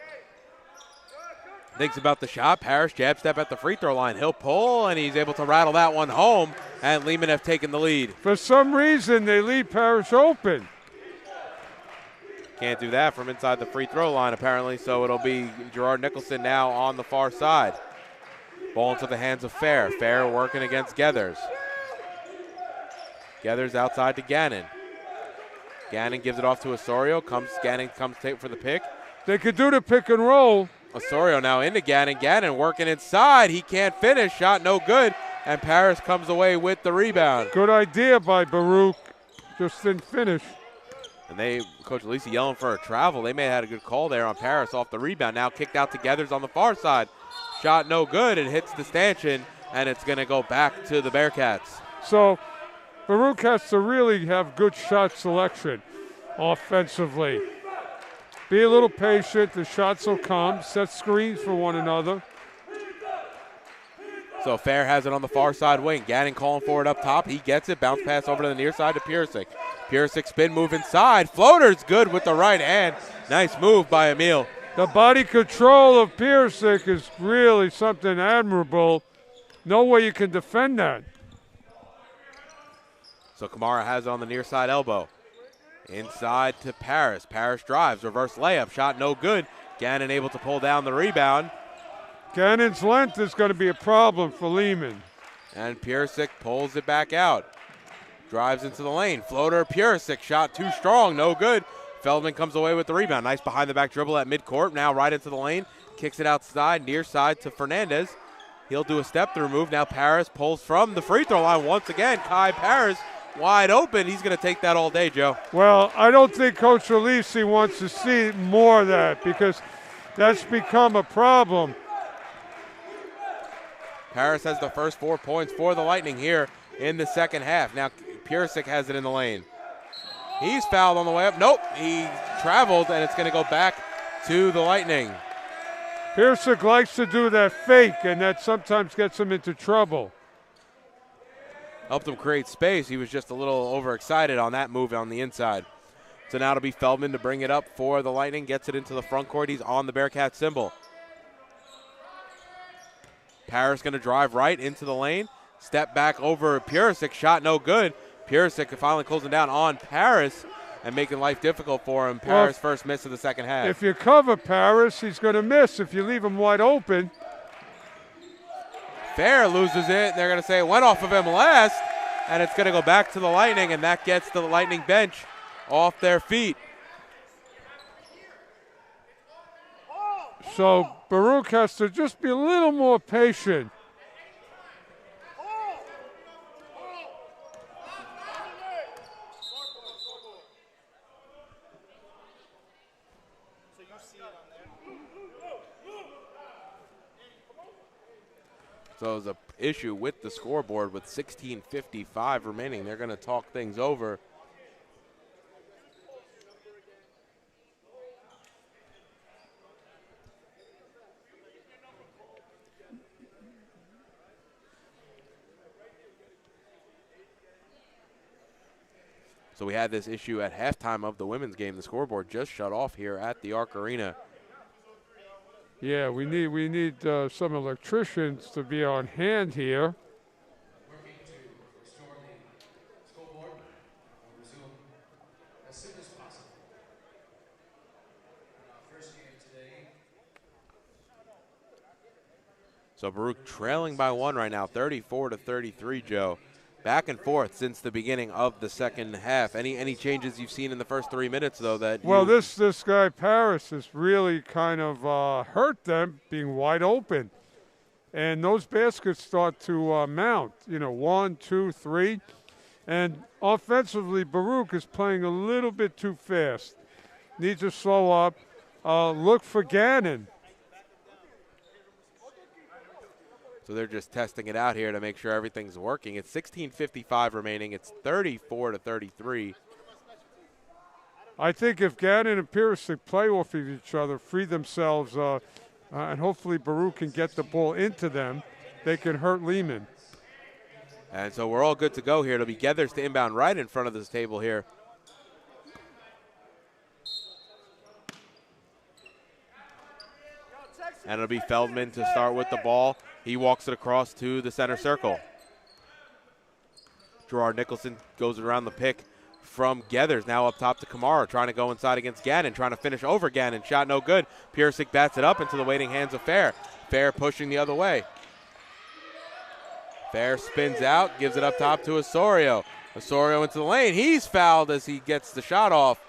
Thinks about the shot. Paris jab step at the free throw line. He'll pull, and he's able to rattle that one home, and Lehman have taken the lead.
For some reason, they leave Paris open.
Can't do that from inside the free throw line, apparently, so it'll be Gerard Nicholson now on the far side. Ball into the hands of Fair. Fair working against Gathers. Gathers outside to Gannon. Gannon gives it off to Osorio. Gannon comes for the pick.
They could do the pick and roll.
Osorio now into Gannon. Gannon working inside. He can't finish. Shot no good. And Paris comes away with the rebound.
Good idea by Baruch. Just didn't finish.
And Coach Lisi yelling for a travel. They may have had a good call there on Paris off the rebound. Now kicked out to Gathers on the far side. Shot no good. It hits the stanchion, and it's going to go back to the Bearcats.
So Baruch has to really have good shot selection offensively. Be a little patient. The shots will come. Set screens for one another.
So Fair has it on the far side wing. Gannon calling for it up top. He gets it. Bounce pass over to the near side to Purisic. Purisic spin move inside. Floater's good with the right hand. Nice move by Emil.
The body control of Purisic is really something admirable. No way you can defend that.
So Kamara has it on the near side elbow. Inside to Paris. Paris drives. Reverse layup. Shot no good. Gannon able to pull down the rebound.
Gannon's length is going to be a problem for Lehman.
And Purisic pulls it back out. Drives into the lane. Floater, Purisic. Shot too strong. No good. Feldman comes away with the rebound. Nice behind the back dribble at midcourt. Now right into the lane. Kicks it outside. Near side to Fernandez. He'll do a step through move. Now Paris pulls from the free throw line once again. Kai Paris wide open. He's going to take that all day, Joe.
Well, I don't think Coach Alisi wants to see more of that because that's become a problem.
Paris has the first 4 points for the Lightning here in the second half. Now Purisic has it in the lane. He's fouled on the way up. Nope, he traveled, and it's going to go back to the Lightning.
Purisic likes to do that fake, and that sometimes gets him into trouble.
Helped him create space. He was just a little overexcited on that move on the inside. So now it'll be Feldman to bring it up for the Lightning. Gets it into the front court. He's on the Bearcat symbol. Paris going to drive right into the lane. Step back over Purisic. Shot no good. Purisic finally closing down on Paris and making life difficult for him. Paris' first miss of the second half.
If you cover Paris, he's going to miss. If you leave him wide open.
Fair loses it. They're going to say it went off of him last, and it's going to go back to the Lightning, and that gets the Lightning bench off their feet.
So Baruch has to just be a little more patient.
So there's an issue with the scoreboard with 16:55 remaining. They're going to talk things over. So we had this issue at halftime of the women's game. The scoreboard just shut off here at the Arc Arena.
Yeah, we need some electricians to be on hand here.
Working to restore the scoreboard. We'll resume as soon as possible. In our first game today.
So Baruch trailing by one right now, 34-33, Joe. back and forth since the beginning of the second half. Any changes you've seen in the first 3 minutes, though?
Well, this guy Paris has really kind of hurt them, being wide open. And those baskets start to mount, 1, 2, 3. And offensively, Baruch is playing a little bit too fast. Needs to slow up. Look for Gannon.
So they're just testing it out here to make sure everything's working. It's 16:55 remaining. It's 34-33.
I think if Gannon and Purisic play off of each other, free themselves, and hopefully Baruch can get the ball into them, they can hurt Lehman.
And so we're all good to go here. It'll be Gethers to inbound right in front of this table here. And it'll be Feldman to start with the ball. He walks it across to the center circle. Gerard Nicholson goes around the pick from Gethers. Now up top to Kamara, trying to go inside against Gannon, trying to finish over Gannon. Shot no good. Purisic bats it up into the waiting hands of Fair. Fair pushing the other way. Fair spins out, gives it up top to Osorio. Osorio into the lane. He's fouled as he gets the shot off.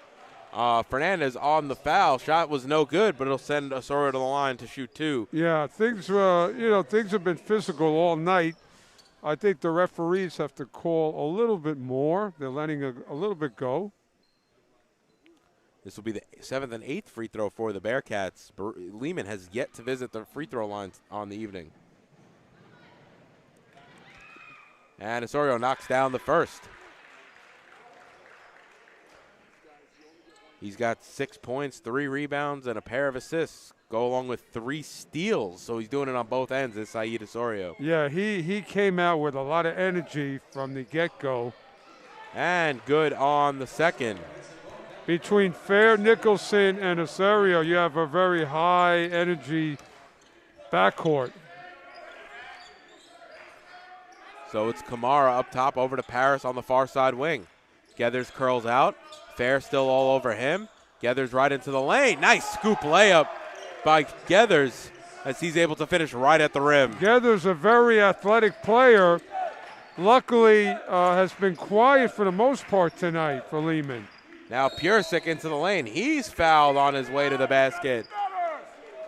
Fernandez on the foul. Shot was no good, but it'll send Osorio to the line to shoot two.
Yeah, things have been physical all night. I think the referees have to call a little bit more. They're letting a little bit go.
This will be the 7th and 8th free throw for the Bearcats. Lehman has yet to visit the free throw line on the evening. And Osorio knocks down the first. He's got 6 points, 3 rebounds, and a pair of assists. Go along with 3 steals, so he's doing it on both ends. Is Sayeed Osorio.
Yeah, he came out with a lot of energy from the get-go.
And good on the second.
Between Fair, Nicholson, and Osorio, you have a very high-energy backcourt.
So it's Kamara up top over to Paris on the far side wing. Gethers curls out. Fair still all over him. Gethers right into the lane. Nice scoop layup by Gethers as he's able to finish right at the rim.
Gethers a very athletic player. Luckily, has been quiet for the most part tonight for Lehman.
Now Purisic into the lane. He's fouled on his way to the basket.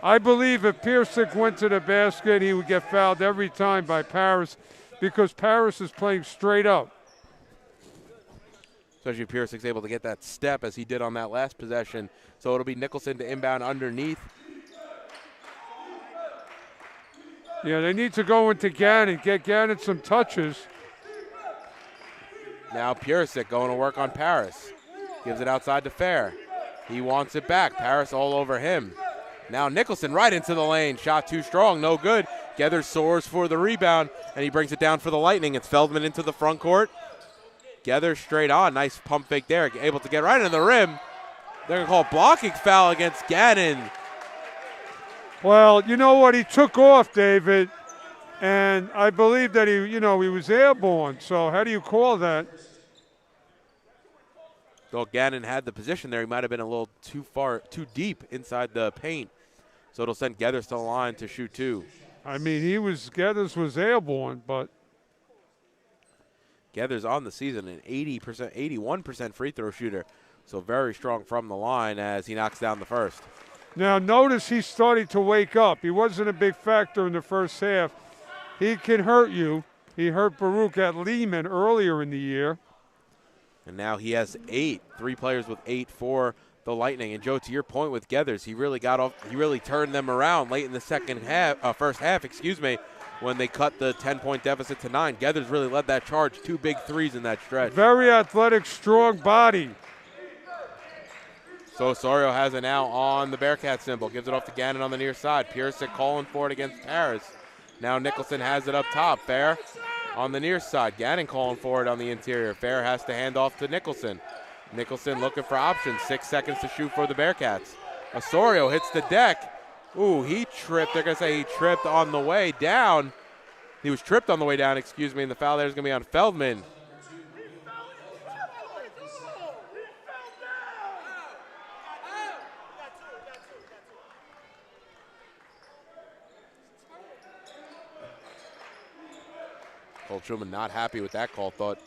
I believe if Purisic went to the basket, he would get fouled every time by Paris because Paris is playing straight up.
Especially if Purisic's able to get that step as he did on that last possession. So it'll be Nicholson to inbound underneath.
Yeah, they need to go into Gannon, get Gannon some touches.
Now Purisic going to work on Paris. Gives it outside to Fair. He wants it back. Paris all over him. Now Nicholson right into the lane. Shot too strong, no good. Gethers soars for the rebound, and he brings it down for the Lightning. It's Feldman into the front court. Gethers straight on. Nice pump fake there. Able to get right in the rim. They're going to call a blocking foul against Gannon.
Well, you know what? He took off, David, and I believe that he was airborne. So how do you call that?
Though Gannon had the position there, he might have been a little too deep inside the paint. So it'll send Gethers to the line to shoot two.
I mean, Gethers was airborne, but
Gethers on the season an 81% free throw shooter. So very strong from the line as he knocks down the first.
Now notice he's starting to wake up. He wasn't a big factor in the first half. He can hurt you. He hurt Baruch at Lehman earlier in the year.
And now he has 8. 3 players with 8 for the Lightning. And Joe, to your point with Gethers, he really got off. He really turned them around late in the first half, when they cut the 10-point deficit to 9. Gethers really led that charge. 2 big threes in that stretch.
Very athletic, strong body.
So Osorio has it now on the Bearcat symbol. Gives it off to Gannon on the near side. Purisic calling for it against Paris. Now Nicholson has it up top. Fair on the near side. Gannon calling for it on the interior. Fair has to hand off to Nicholson. Nicholson looking for options. 6 seconds to shoot for the Bearcats. Osorio hits the deck. Ooh, he tripped. They're going to say he tripped on the way down. He was tripped on the way down, and the foul there is going to be on Feldman. Coach Truman not happy with that call. Thought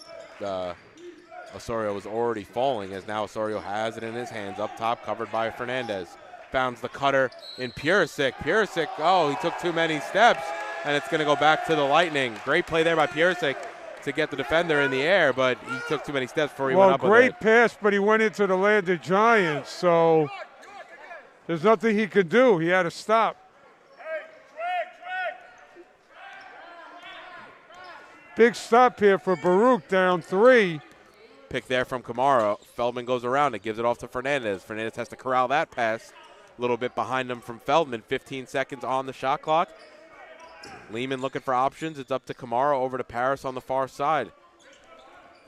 Osorio was already falling, as now Osorio has it in his hands up top, covered by Fernandez. Founds the cutter in Purisic. Purisic, oh, he took too many steps, and it's going to go back to the Lightning. Great play there by Purisic to get the defender in the air, but he took too many steps before he went up with it.
Great pass, but he went into the land of giants, so there's nothing he could do. He had to stop. Big stop here for Baruch, down 3.
Pick there from Kamara. Feldman goes around it, gives it off to Fernandez. Fernandez has to corral that pass. A little bit behind him from Feldman. 15 seconds on the shot clock. Lehman looking for options. It's up to Kamara, over to Paris on the far side.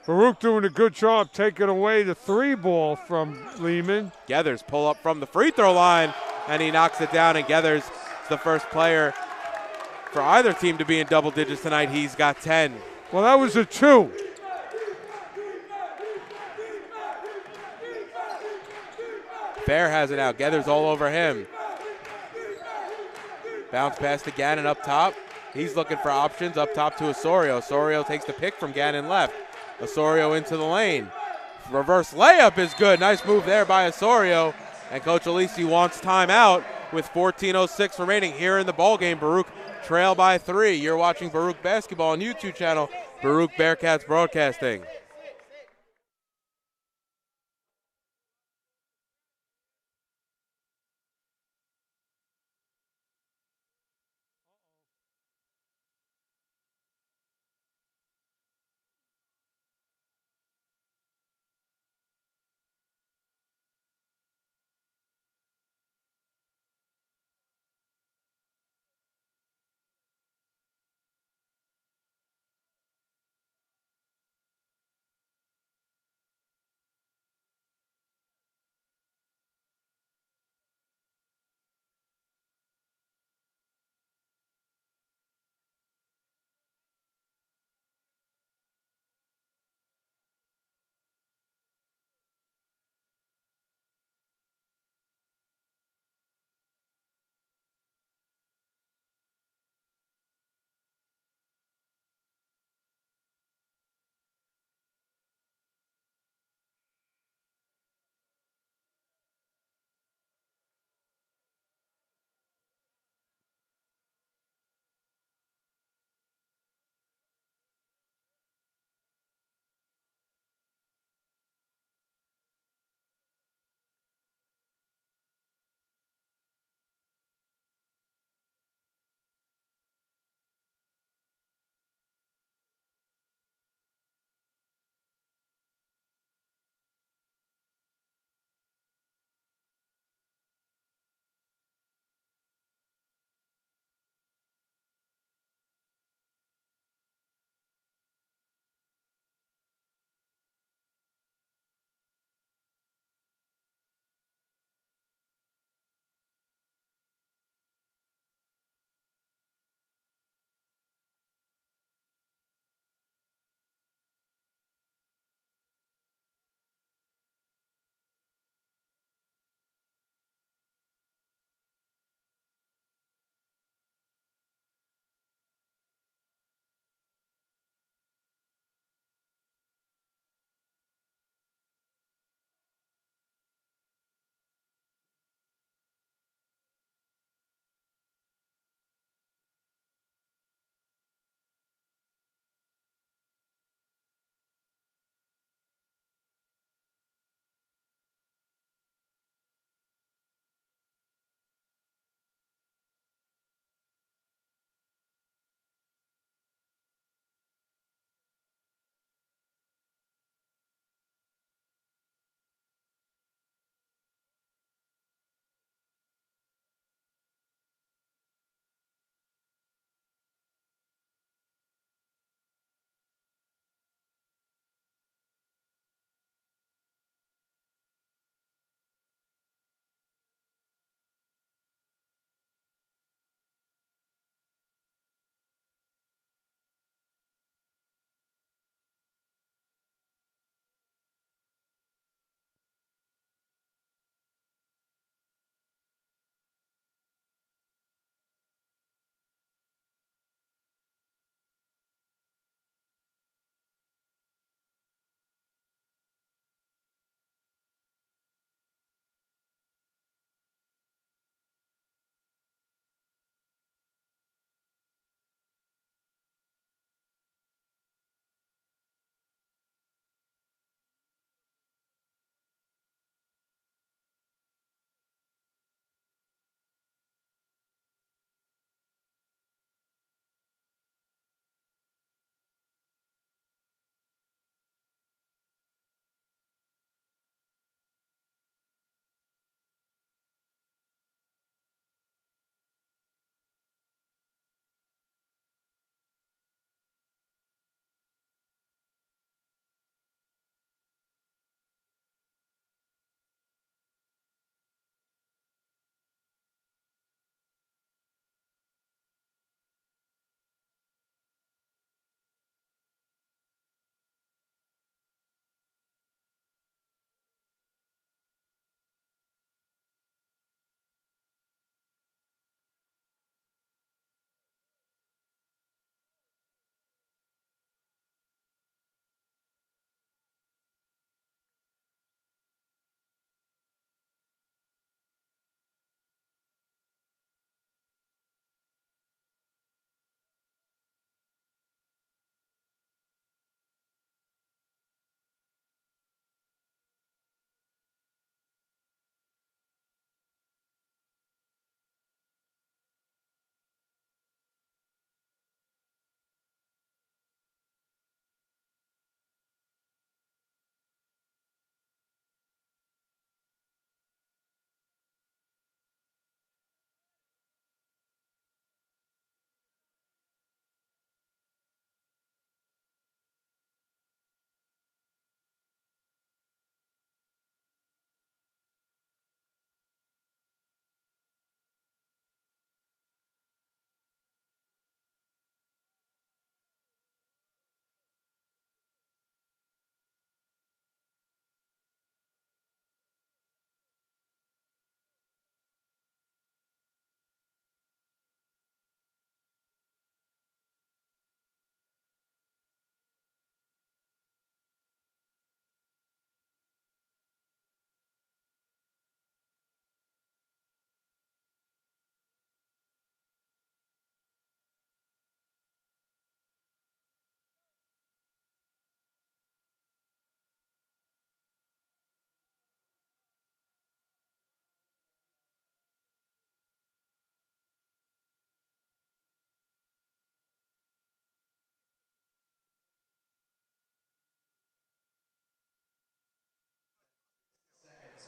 Baruch doing a good job taking away the 3 ball from Lehman.
Geathers pull up from the free throw line, and he knocks it down, and Geathers is the first player for either team to be in double digits tonight. He's got 10.
Well, that was a 2.
Fair has it out. Geathers all over him. Bounce pass to Gannon up top. He's looking for options up top to Osorio. Osorio takes the pick from Gannon left. Osorio into the lane. Reverse layup is good. Nice move there by Osorio. And Coach Alisi wants timeout with 14:06 remaining here in the ballgame. Baruch trail by 3. You're watching Baruch Basketball on YouTube channel, Baruch Bearcats Broadcasting.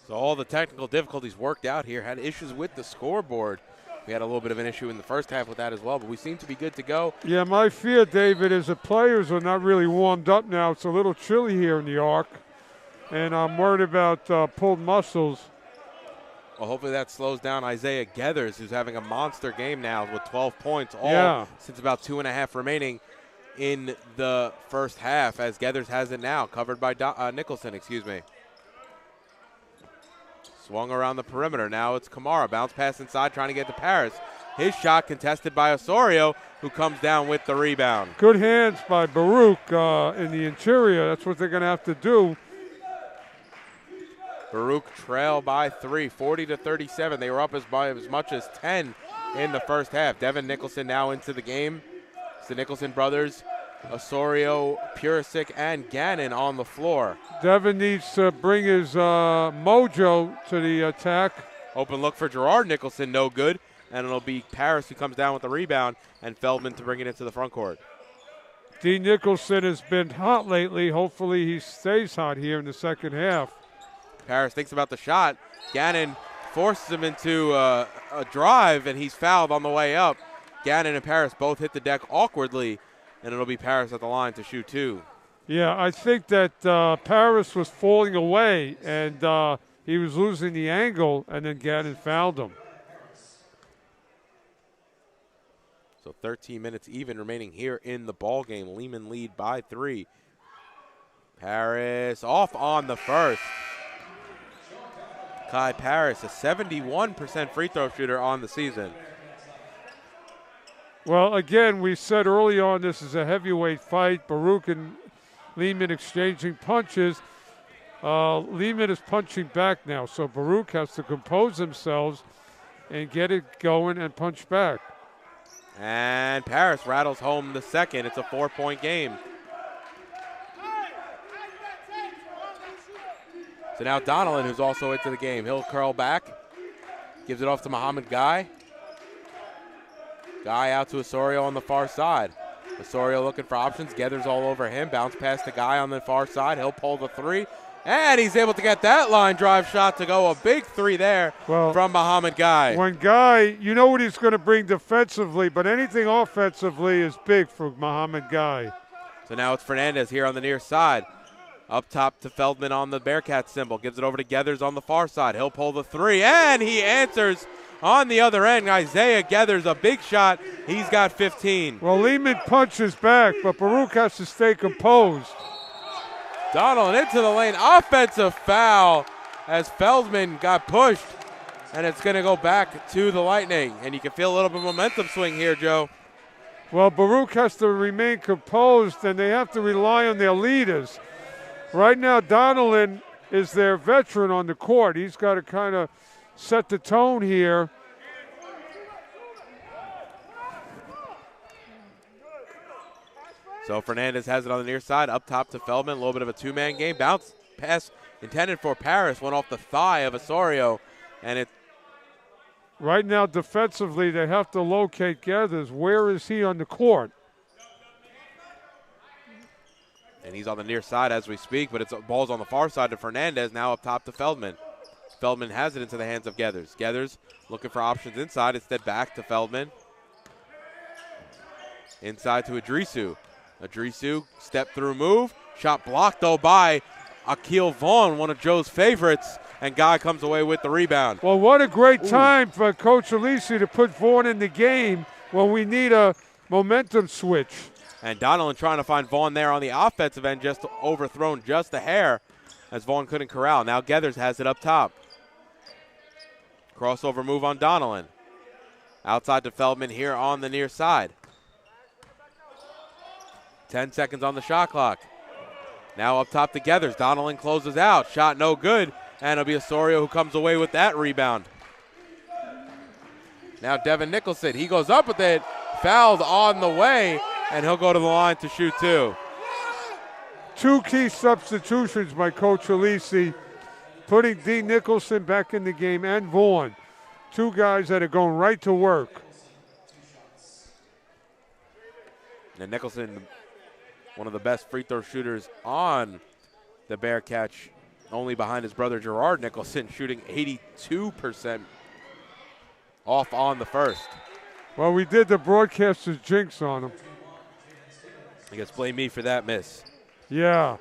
So all the technical difficulties worked out here. Had issues with the scoreboard. We had a little bit of an issue in the first half with that as well, but we seem to be good to go.
Yeah, my fear, David, is the players are not really warmed up now. It's a little chilly here in the Arc, and I'm worried about pulled muscles.
Well, hopefully that slows down Isaiah Geathers, who's having a monster game now with 12 points, all since about 2.5 remaining in the first half, as Geathers has it now, covered by Nicholson, excuse me. Swung around the perimeter. Now it's Kamara. Bounce pass inside, trying to get to Paris. His shot contested by Osorio, who comes down with the rebound.
Good hands by Baruch in the interior. That's what they're going to have to do.
Baruch trail by 3, 40-37. They were up by as much as 10 in the first half. Devin Nicholson now into the game. It's the Nicholson brothers, Osorio, Purisic, and Gannon on the floor.
Devin needs to bring his mojo to the attack.
Open look for Gerard Nicholson, no good. And it'll be Paris who comes down with the rebound, and Feldman to bring it into the front court.
D. Nicholson has been hot lately. Hopefully he stays hot here in the second half.
Paris thinks about the shot. Gannon forces him into a drive, and he's fouled on the way up. Gannon and Paris both hit the deck awkwardly, and it'll be Paris at the line to shoot 2.
Yeah, I think that Paris was falling away, and he was losing the angle, and then Gannon fouled him.
So 13 minutes even remaining here in the ball game. Lehman lead by 3. Paris off on the first. Kai Paris, a 71% free throw shooter on the season.
Well, again, we said early on this is a heavyweight fight. Baruch and Lehman exchanging punches. Lehman is punching back now, so Baruch has to compose themselves and get it going and punch back.
And Paris rattles home the second. It's a 4-point game. So now Donnellan, who's also into the game, he'll curl back, gives it off to Muhammad Guy. Guy out to Osorio on the far side. Osorio looking for options, Geathers all over him, bounce past the Guy on the far side. He'll pull the 3, and he's able to get that line drive shot to go. A big 3 there from Muhammad Guy.
When Guy, you know what he's going to bring defensively, but anything offensively is big for Muhammad Guy.
So now it's Fernandez here on the near side. Up top to Feldman on the Bearcats symbol. Gives it over to Geathers on the far side. He'll pull the 3, and he answers on the other end. Isaiah Geathers, a big shot. He's got 15.
Well, Lehman punches back, but Baruch has to stay composed.
Donnellan into the lane. Offensive foul as Feldman got pushed, and it's going to go back to the Lightning. And you can feel a little bit of momentum swing here, Joe.
Well, Baruch has to remain composed, and they have to rely on their leaders. Right now, Donnellan is their veteran on the court. He's got to kind of set the tone here.
So Fernandez has it on the near side, up top to Feldman. A little bit of a two-man game. Bounce pass intended for Paris, went off the thigh of Osorio, and it.
Right now, defensively, they have to locate Geathers. Where is he on the court?
And he's on the near side as we speak, but it's ball's on the far side to Fernandez, now up top to Feldman. Feldman has it into the hands of Geathers. Geathers looking for options inside, instead back to Feldman. Inside to Idrisu. Idrisu, step through move. Shot blocked though by Akil Vaughn, one of Joe's favorites, and Guy comes away with the rebound.
Well, what a great time for Coach Alisi to put Vaughn in the game when we need a momentum switch.
And Donnellan trying to find Vaughn there on the offensive end, just overthrown just a hair as Vaughn couldn't corral. Now Geathers has it up top. Crossover move on Donnellan. Outside to Feldman here on the near side. 10 seconds on the shot clock. Now up top to Geathers. Donnellan closes out. Shot no good. And it'll be Osorio who comes away with that rebound. Now Devin Nicholson. He goes up with it. Fouled on the way. And he'll go to the line to shoot 2.
2 key substitutions by Coach Alisi, putting D. Nicholson back in the game and Vaughn. 2 guys that are going right to work.
And Nicholson, one of the best free throw shooters on the Bearcats only behind his brother Gerard Nicholson, shooting 82% off on the first.
Well, we did the broadcaster's jinx on him.
I guess blame me for that miss.
Yeah.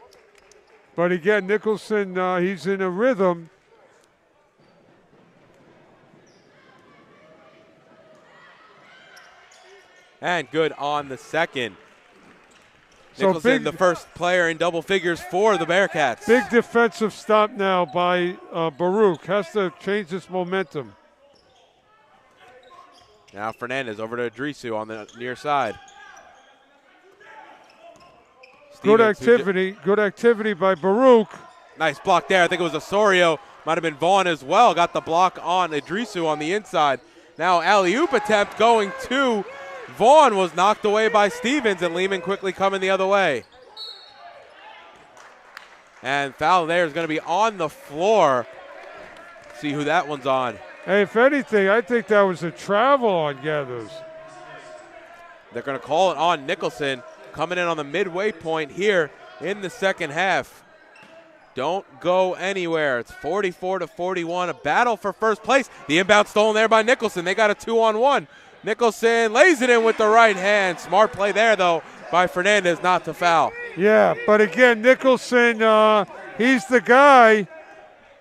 But again, Nicholson, he's in a rhythm.
And good on the second.
So
Nicholson, the first player in double figures for the Bearcats.
Big defensive stop now by Baruch. Has to change this momentum.
Now Fernandez over to Idrisu on the near side.
Good activity by Baruch.
Nice block there. I think it was Osorio. Might have been Vaughn as well. Got the block on Idrisu on the inside. Now alley-oop attempt going to Vaughn, was knocked away by Stevens, and Lehman quickly coming the other way. And foul there is going to be on the floor. See who that one's on.
Hey, if anything, I think that was a travel on Gathers.
They're going to call it on Nicholson, coming in on the midway point here in the second half. Don't go anywhere. It's 44-41, a battle for first place. The inbound stolen there by Nicholson. They got a 2-on-1. Nicholson lays it in with the right hand. Smart play there, though, by Fernandez not to foul.
Yeah, but again, Nicholson, he's the guy.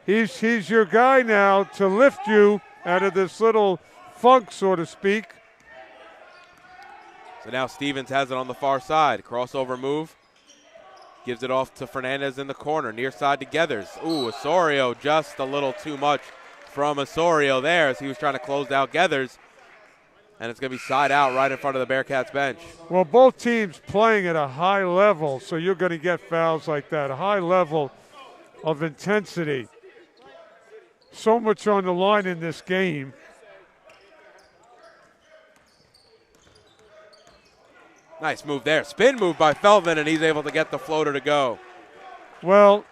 He's your guy now to lift you out of this little funk, so to speak.
So now Stevens has it on the far side. Crossover move. Gives it off to Fernandez in the corner. Near side to Gathers. Ooh, Osorio, just a little too much from Osorio there as he was trying to close out Gathers. And it's going to be side out right in front of the Bearcats bench.
Well, both teams playing at a high level, so you're going to get fouls like that. A high level of intensity. So much on the line in this game.
Nice move there. Spin move by Feldman, and he's able to get the floater to go.
Well,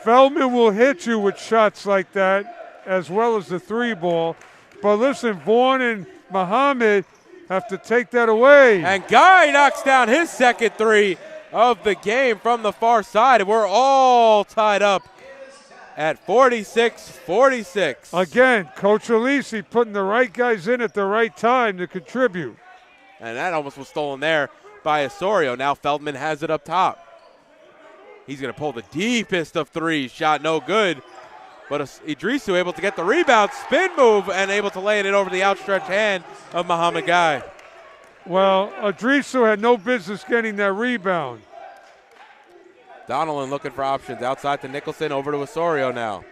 Feldman will hit you with shots like that as well as the three ball. But listen, Vaughn and Muhammad have to take that away.
And Guy knocks down his second three of the game from the far side. We're all tied up at 46-46.
Again, Coach Alisi putting the right guys in at the right time to contribute.
And that almost was stolen there by Osorio. Now Feldman has it up top. He's going to pull the deepest of threes. Shot no good. But Idrisu able to get the rebound, spin move, and able to lay it over the outstretched hand of Muhammad Guy.
Well, Idrisu had no business getting that rebound.
Donnellan looking for options. Outside to Nicholson, over to Osorio now.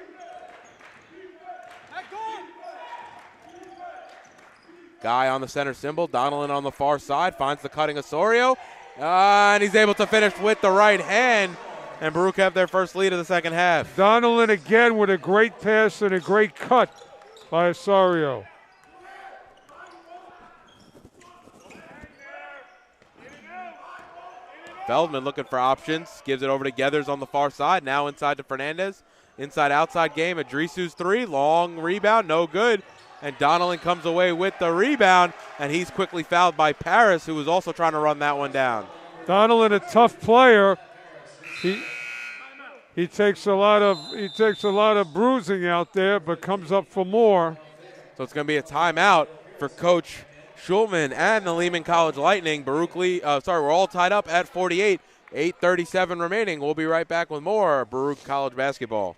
Guy on the center symbol. Donnellan on the far side. Finds the cutting Osorio. And he's able to finish with the right hand. And Baruch have their first lead of the second half.
Donnellan again with a great pass and a great cut by Osorio.
Feldman looking for options. Gives it over to Gathers on the far side. Now inside to Fernandez. Inside-outside game. Idrisu's three. Long rebound. No good. And Donnellan comes away with the rebound. And he's quickly fouled by Paris, who was also trying to run that one down.
Donnellan, a tough player. He takes a lot of bruising out there, but comes up for more.
So it's going to be a timeout for Coach Schulman and the Lehman College Lightning. We're all tied up at 48. 8:37 remaining. We'll be right back with more Baruch College basketball.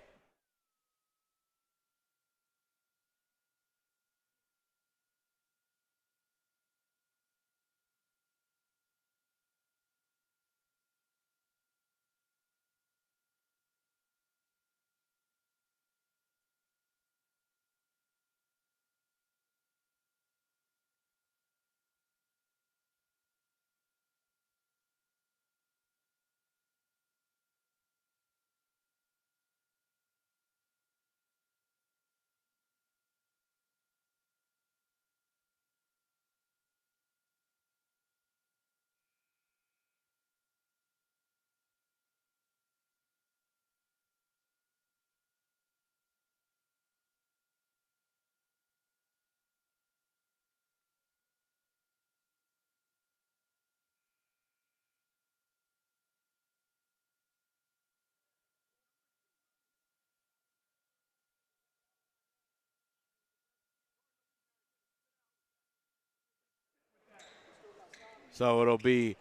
So it'll be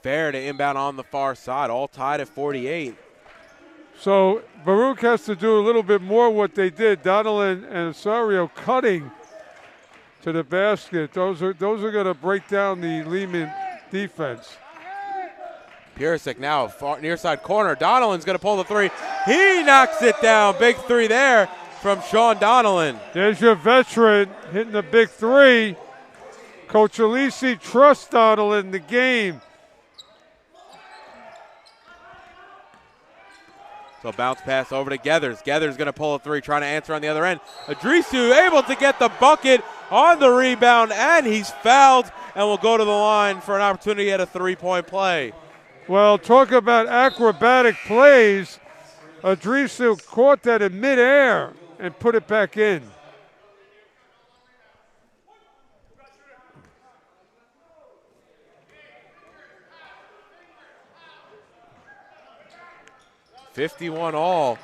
fair to inbound on the far side, all tied at 48.
So Baruch has to do a little bit more what they did. Donnellan and Osorio cutting to the basket. Those are going to break down the Lehman defense.
Purisic now, far near side corner. Donnellan's going to pull the three. He knocks it down. Big three there from Sean Donnellan.
There's your veteran hitting the big three. Coach Alisi trusts Donnellan in the game.
So bounce pass over to Geathers. Geathers going to pull a three, trying to answer on the other end. Adrisu able to get the bucket on the rebound, and he's fouled and will go to the line for an opportunity at a three-point play.
Well, talk about acrobatic plays. Adrisu caught that in midair and put it back in.
$51 all.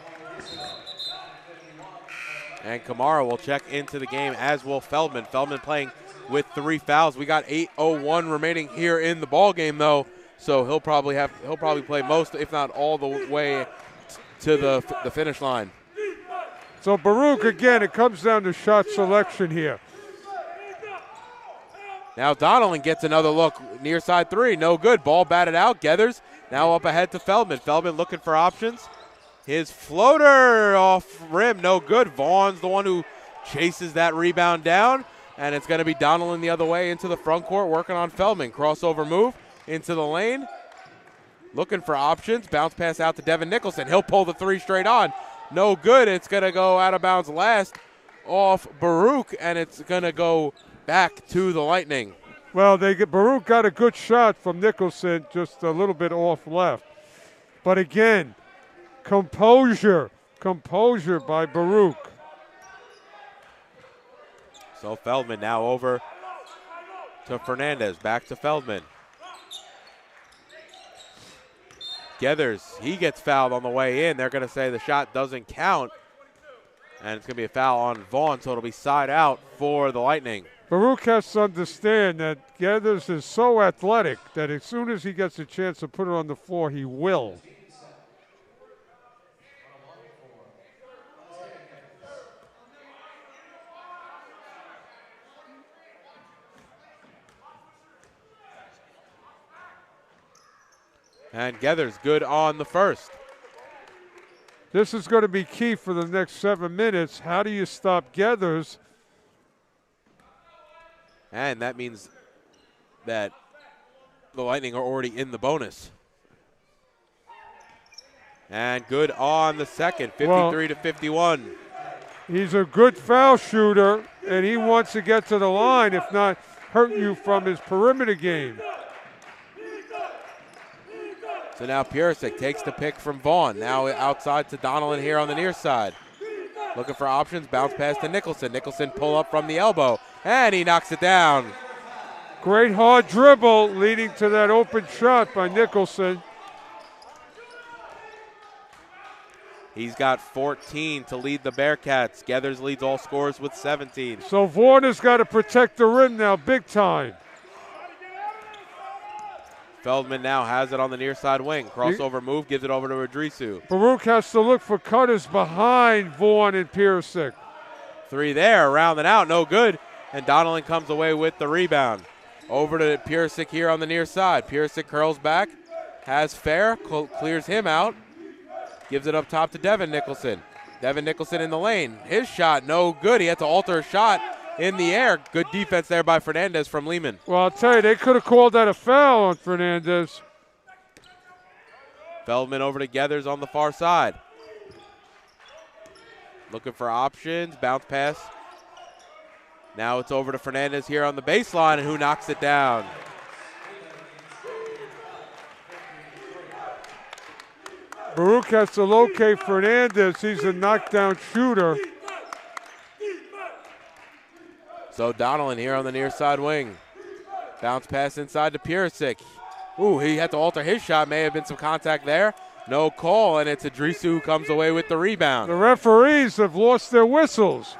And Kamara will check into the game, as will Feldman. Feldman playing with 3 fouls. We got 8:01 remaining here in the ball game, though. So he'll probably play most, if not all, the way to the finish line.
So Baruch, again, it comes down to shot selection here.
Now Donnellan gets another look. Near side three, no good. Ball batted out. Geathers now up ahead to Feldman. Feldman looking for options. His floater off rim, no good. Vaughn's the one who chases that rebound down. And it's going to be Donnellan the other way into the front court, working on Feldman. Crossover move into the lane. Looking for options. Bounce pass out to Devin Nicholson. He'll pull the three straight on. No good. It's going to go out of bounds last off Baruch, and it's going to go back to the Lightning.
Well, Baruch got a good shot from Nicholson, just a little bit off left. But again, composure by Baruch.
So Feldman now over to Fernandez. Back to Feldman. Geathers, he gets fouled on the way in. They're going to say the shot doesn't count. And it's going to be a foul on Vaughn, so it'll be side out for the Lightning.
Baruch has to understand that Geathers is so athletic that as soon as he gets a chance to put it on the floor, he will.
And Geathers good on the first.
This is going to be key for the next 7 minutes. How do you stop Geathers?
And that means that the Lightning are already in the bonus. And good on the second, 53 to 51.
He's a good foul shooter, and he wants to get to the line, if not hurt you from his perimeter game.
So now Purisic takes the pick from Vaughn. Now outside to Donnellan here on the near side. Looking for options, bounce pass to Nicholson. Nicholson pull up from the elbow, and he knocks it down.
Great hard dribble leading to that open shot by Nicholson.
He's got 14 to lead the Bearcats. Geathers leads all scorers with 17.
So Vaughn has got to protect the rim now big time.
Feldman now has it on the near side wing. Crossover move, gives it over to Adrisu.
Baruch has to look for cutters behind Vaughn and Purisic.
Three there, rounding out, no good. And Donnellan comes away with the rebound. Over to Purisic here on the near side. Purisic curls back, has fair, clears him out. Gives it up top to Devin Nicholson. Devin Nicholson in the lane. His shot, no good. He had to alter a shot in the air. Good defense there by Fernandez from Lehman.
Well, I'll tell you, they could have called that a foul on Fernandez.
Feldman over to Geathers on the far side. Looking for options, bounce pass. Now it's over to Fernandez here on the baseline, and who knocks it down?
Baruch has to locate Fernandez. He's a knockdown shooter.
So Donnellan here on the near side wing. Bounce pass inside to Purisic. Ooh, he had to alter his shot. May have been some contact there. No call, and it's Adrisu who comes away with the rebound.
The referees have lost their whistles.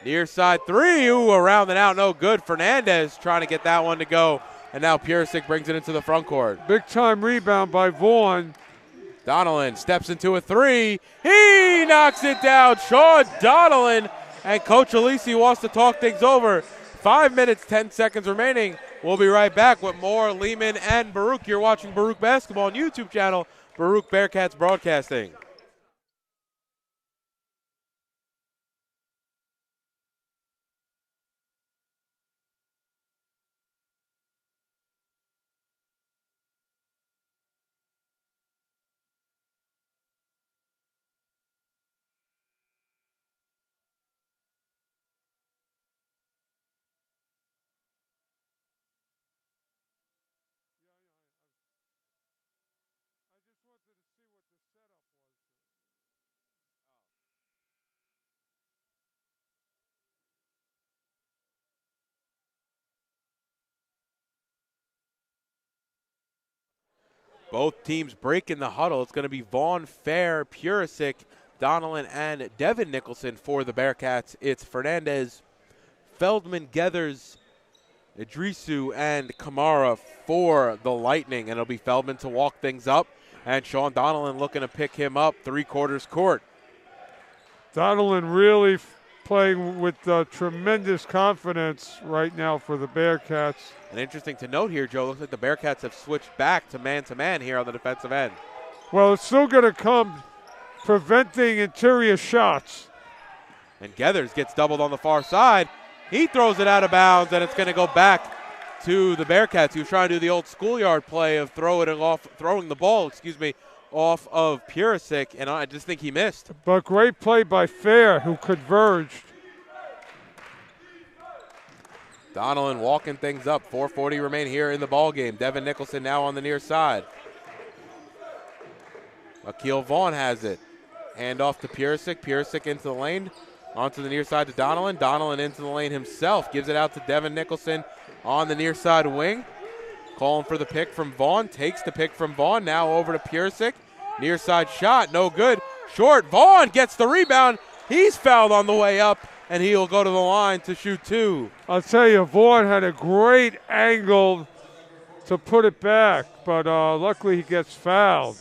Near side three. Ooh, around and out, no good. Fernandez trying to get that one to go and now Purisic brings it into the front court.
Big time rebound by Vaughn.
Donnellan steps into a three. He knocks it down. Sean Donnellan, and Coach Alisi wants to talk things over. 5 minutes, 10 seconds remaining. We'll be right back with more Lehman and Baruch. You're watching Baruch Basketball on YouTube channel, Baruch Bearcats Broadcasting. Both teams break in the huddle. It's going to be Vaughn, Fair, Purisic, Donnellan, and Devin Nicholson for the Bearcats. It's Fernandez, Feldman, Gethers, Idrisu, and Kamara for the Lightning. And it'll be Feldman to walk things up, and Sean Donnellan looking to pick him up 3/4 court.
Donnellan really playing with tremendous confidence right now for the Bearcats.
And interesting to note here, Joe, looks like the Bearcats have switched back to man here on the defensive end.
Well, it's still going to come preventing interior shots.
And Gethers gets doubled on the far side. He throws it out of bounds, and it's going to go back to the Bearcats. He was trying to do the old schoolyard play of throwing the ball, off of Purisic, and I just think he missed.
But great play by Fair, who converged.
Donnellan walking things up. 4:40 remain here in the ball game. Devin Nicholson now on the near side. Akil Vaughn has it. Hand off to Purisic. Purisic into the lane. Onto the near side to Donnellan. Donnellan into the lane himself. Gives it out to Devin Nicholson on the near side wing. Calling for the pick from Vaughn. Takes the pick from Vaughn. Now over to Purisic. Near side shot. No good. Short. Vaughn gets the rebound. He's fouled on the way up, and he'll go to the line to shoot two.
I'll tell you, Vaughn had a great angle to put it back, but luckily he gets fouled.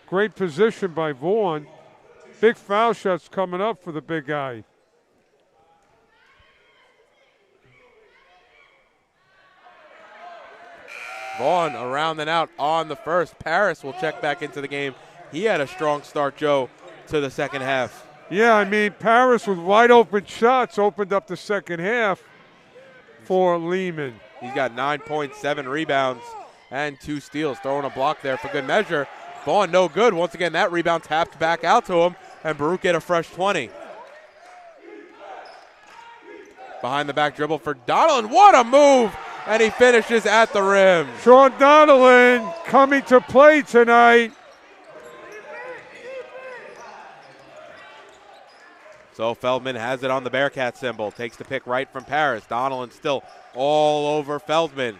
Great position by Vaughn. Big foul shots coming up for the big guy.
Vaughn around and out on the first. Paris will check back into the game. He had a strong start, Joe, to the second half.
Yeah, I mean, Paris with wide open shots opened up the second half for Lehman.
He's got 9 points, 7 rebounds, and 2 steals. Throwing a block there for good measure. Vaughn no good. Once again, that rebound tapped back out to him, and Baruch get a fresh 20. Behind the back dribble for Donnellan. What a move! And he finishes at the rim.
Sean Donnellan coming to play tonight.
So Feldman has it on the Bearcat symbol. Takes the pick right from Paris. Donnellan still all over Feldman.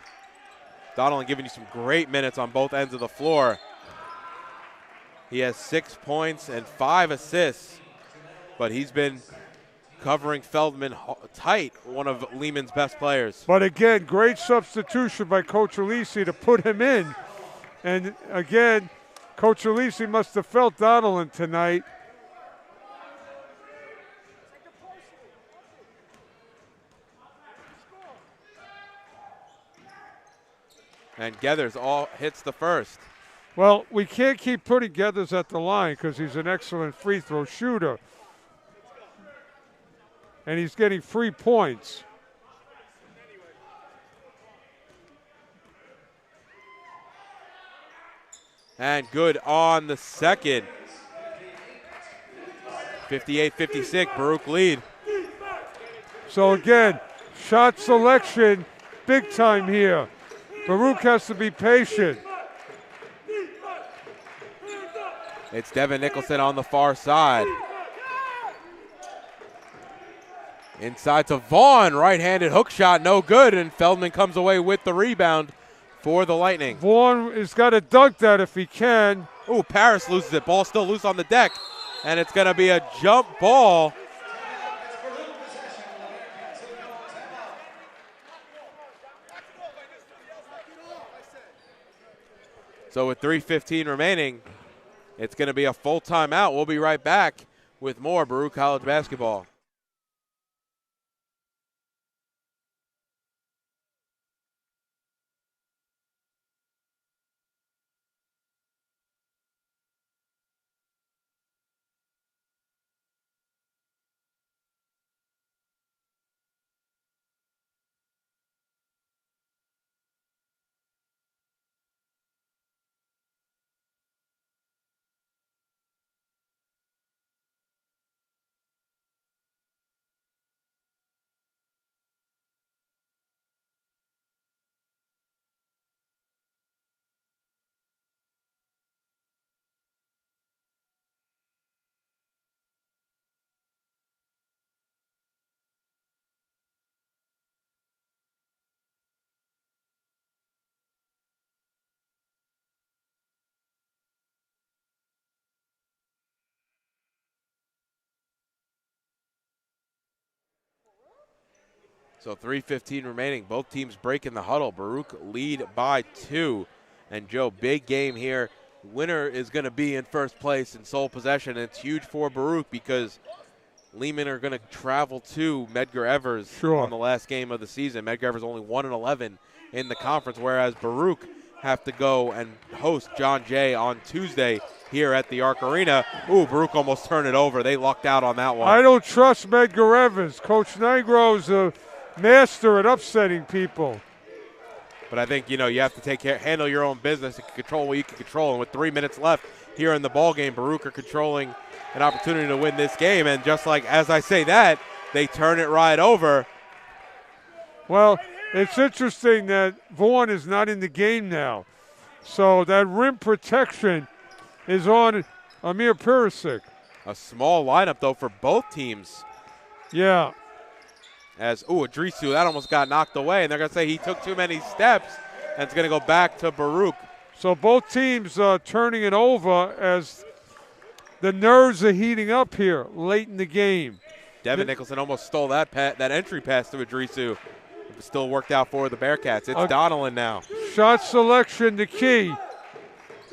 Donnellan giving you some great minutes on both ends of the floor. He has 6 points and 5 assists, but he's been covering Feldman tight, one of Lehman's best players.
But again, great substitution by Coach Alisi to put him in. And again, Coach Alisi must have felt Donnellan tonight.
And Gethers all hits the first.
Well, we can't keep putting Gethers at the line because he's an excellent free throw shooter. And he's getting free points.
And good on the second. 58-56, Baruch lead.
So again, shot selection, big time here. Baruch has to be patient.
It's Devin Nicholson on the far side. Inside to Vaughn, right-handed hook shot, no good, and Feldman comes away with the rebound for the Lightning.
Vaughn has got to dunk that if he can.
Ooh, Paris loses it. Ball still loose on the deck, and it's going to be a jump ball. So with 3:15 remaining, it's going to be a full timeout. We'll be right back with more Baruch College basketball. So 3:15 remaining. Both teams breaking the huddle. Baruch lead by 2. And Joe, big game here. Winner is going to be in first place in sole possession. And it's huge for Baruch because Lehman are going to travel to Medgar Evers on the last game of the season. Medgar Evers only 1-11 in the conference, whereas Baruch have to go and host John Jay on Tuesday here at the Arc Arena. Ooh, Baruch almost turned it over. They lucked out on that one.
I don't trust Medgar Evers. Coach Nigro's a master at upsetting people.
But I think, you have to handle your own business and control what you can control. And with 3 minutes left here in the ball game, Baruch are controlling an opportunity to win this game. And just like as I say that, they turn it right over.
Well, it's interesting that Vaughn is not in the game now. So that rim protection is on Emil Purisic.
A small lineup, though, for both teams.
Yeah.
As, Adrisu, that almost got knocked away. And they're going to say he took too many steps. And it's going to go back to Baruch.
So both teams turning it over as the nerves are heating up here late in the game.
Devin Nicholson almost stole that entry pass to Adrisu. It still worked out for the Bearcats. It's Donnellan now.
Shot selection, the key.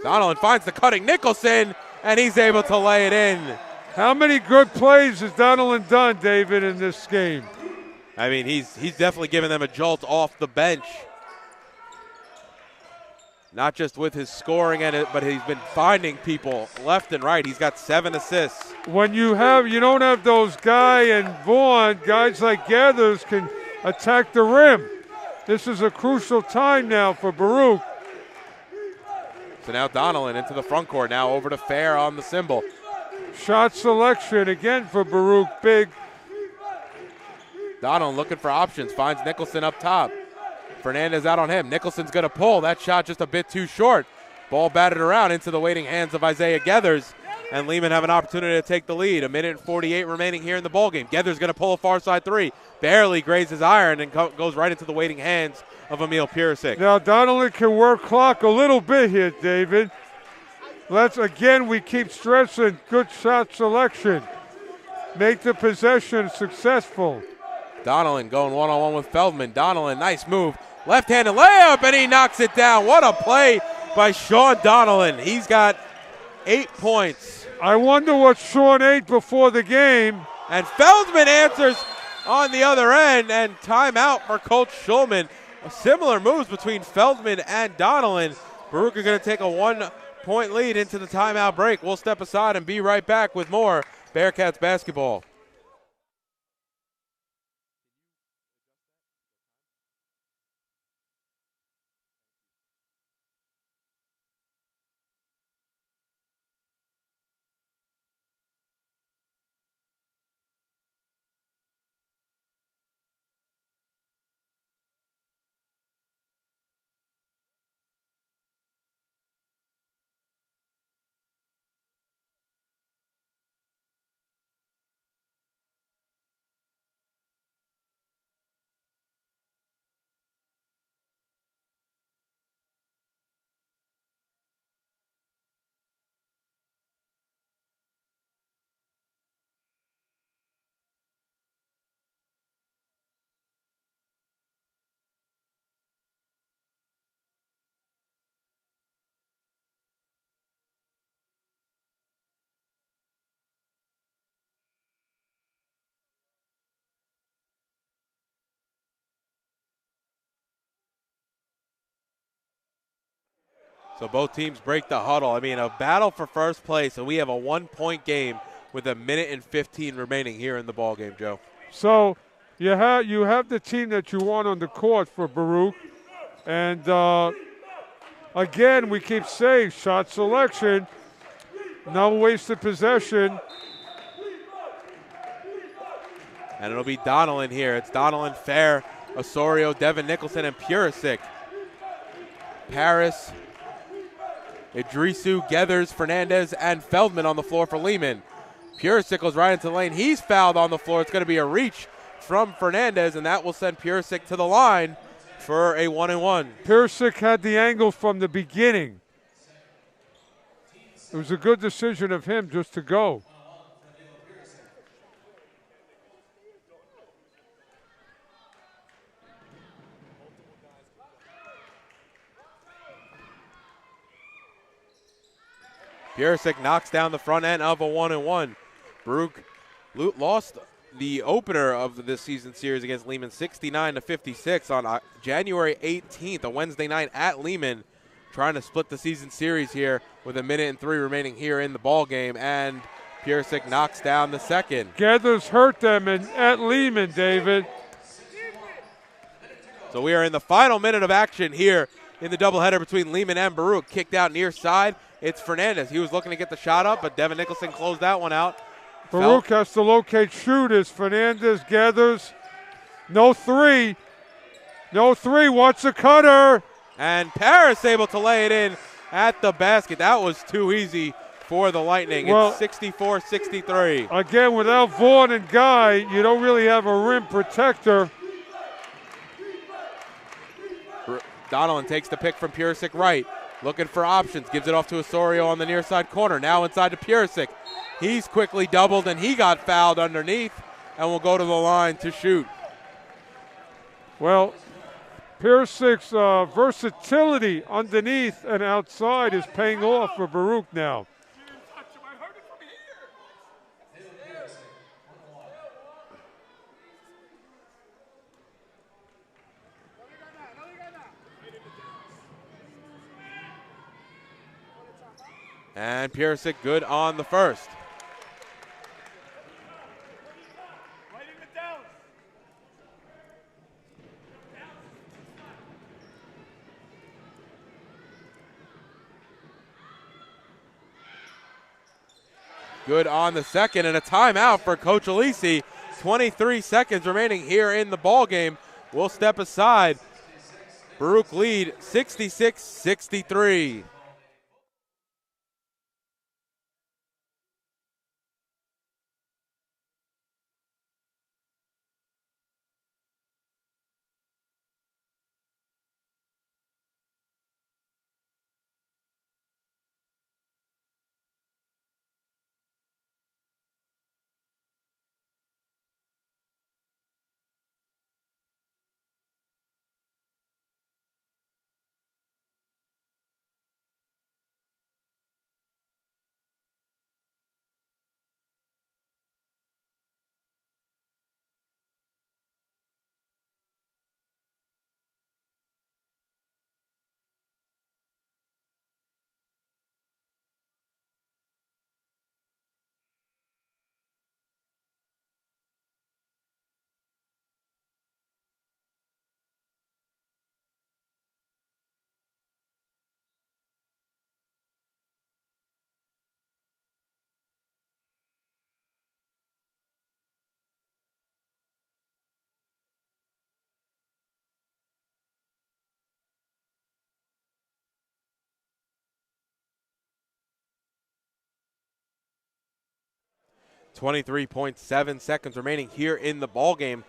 Donnellan finds the cutting Nicholson, and he's able to lay it in.
How many good plays has Donnellan done, David, in this game?
I mean, he's definitely given them a jolt off the bench. Not just with his scoring in it, but he's been finding people left and right. He's got 7 assists.
When you don't have those Guy and Vaughn, guys like Gathers can attack the rim. This is a crucial time now for Baruch.
So now Donnellan into the front court. Now over to Fair on the cymbal.
Shot selection again for Baruch. Big.
Donnellan looking for options. Finds Nicholson up top. Fernandez out on him. Nicholson's going to pull. That shot just a bit too short. Ball batted around into the waiting hands of Isaiah Gathers. And Lehman have an opportunity to take the lead. 1:48 remaining here in the ballgame. Gathers going to pull a far side 3. Barely grazes iron and goes right into the waiting hands of Emil Purisic.
Now Donnellan can work clock a little bit here, David. We keep stressing good shot selection. Make the possession successful.
Donnellan going one-on-one with Feldman. Donnellan, nice move. Left-handed layup, and he knocks it down. What a play by Sean Donnellan. He's got 8 points.
I wonder what Sean ate before the game.
And Feldman answers on the other end, and timeout for Coach Schulman. Similar moves between Feldman and Donnellan. Baruch are going to take a 1-point lead into the timeout break. We'll step aside and be right back with more Bearcats basketball. So both teams break the huddle. I mean, a battle for first place, and we have a 1-point game with 1:15 remaining here in the ball game, Joe.
So you have the team that you want on the court for Baruch. And again, we keep saying shot selection, no wasted possession.
And it'll be Donnellan here. It's Donnellan, Fair, Osorio, Devin Nicholson, and Purisic. Paris, Idrisu, Gethers, Fernandez, and Feldman on the floor for Lehman. Purisic goes right into the lane. He's fouled on the floor. It's going to be a reach from Fernandez, and that will send Purisic to the line for a 1-and-1.
Purisic had the angle from the beginning. It was a good decision of him just to go.
Purisic knocks down the front end of a 1-and-1. Baruch lost the opener of this season series against Lehman 69-56 on January 18th, a Wednesday night at Lehman, trying to split the season series here with 1:03 remaining here in the ball game, and Purisic knocks down the second.
Gethers hurt them at Lehman, David.
So we are in the final minute of action here in the doubleheader between Lehman and Baruch. Kicked out near side. It's Fernandez. He was looking to get the shot up, but Devin Nicholson closed that one out.
Baruch has to locate shooters. Fernandez gathers. No three. No three. What's a cutter?
And Paris able to lay it in at the basket. That was too easy for the Lightning.
Well,
it's 64-63.
Again, without Vaughn and Guy, you don't really have a rim protector.
Donnellan takes the pick from Purisic right. Looking for options. Gives it off to Osorio on the near side corner. Now inside to Purisic. He's quickly doubled, and he got fouled underneath and will go to the line to shoot.
Well, Purisic's versatility underneath and outside is paying off for Baruch now.
And Purisic good on the first. Good on the second, and a timeout for Coach Alisi. 23 seconds remaining here in the ball game. We'll step aside. Baruch lead 66-63. .7 seconds remaining here in the ball game.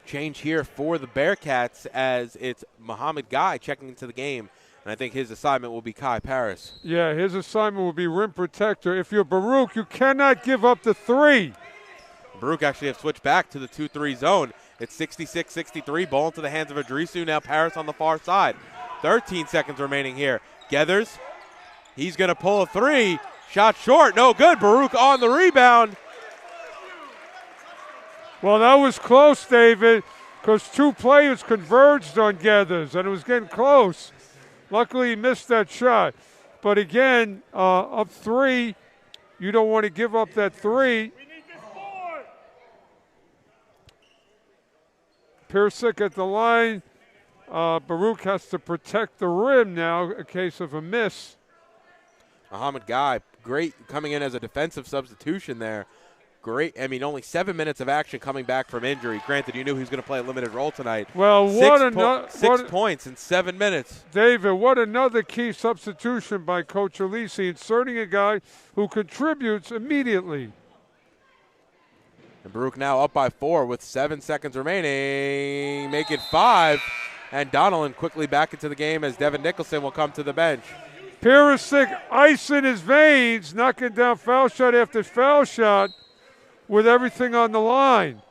Change here for the Bearcats as it's Muhammad Guy checking into the game. And I think his assignment will be Kai Paris.
Yeah, his assignment will be rim protector. If you're Baruch, you cannot give up the three.
Baruch actually have switched back to the 2-3 zone. It's 66-63. Ball into the hands of Idrisu. Now Paris on the far side. 13 seconds remaining here. Gethers. He's going to pull a three. Shot short. No good. Baruch on the rebound.
Well, that was close, David, because two players converged on Gethers, and it was getting close. Luckily, he missed that shot. But again, up 3, you don't want to give up that 3. Purisic at the line. Baruch has to protect the rim now in case of a miss.
Muhammad Guy, great coming in as a defensive substitution there. Great. I mean, only 7 minutes of action coming back from injury. Granted, you knew he was going to play a limited role tonight.
Well,
six points in 7 minutes.
David, what another key substitution by Coach Alisi, inserting a guy who contributes immediately.
And Baruch now up by 4 with 7 seconds remaining. Make it 5. And Donnellan quickly back into the game as Devin Nicholson will come to the bench.
Purisic, ice in his veins, knocking down foul shot after foul shot with everything on the line.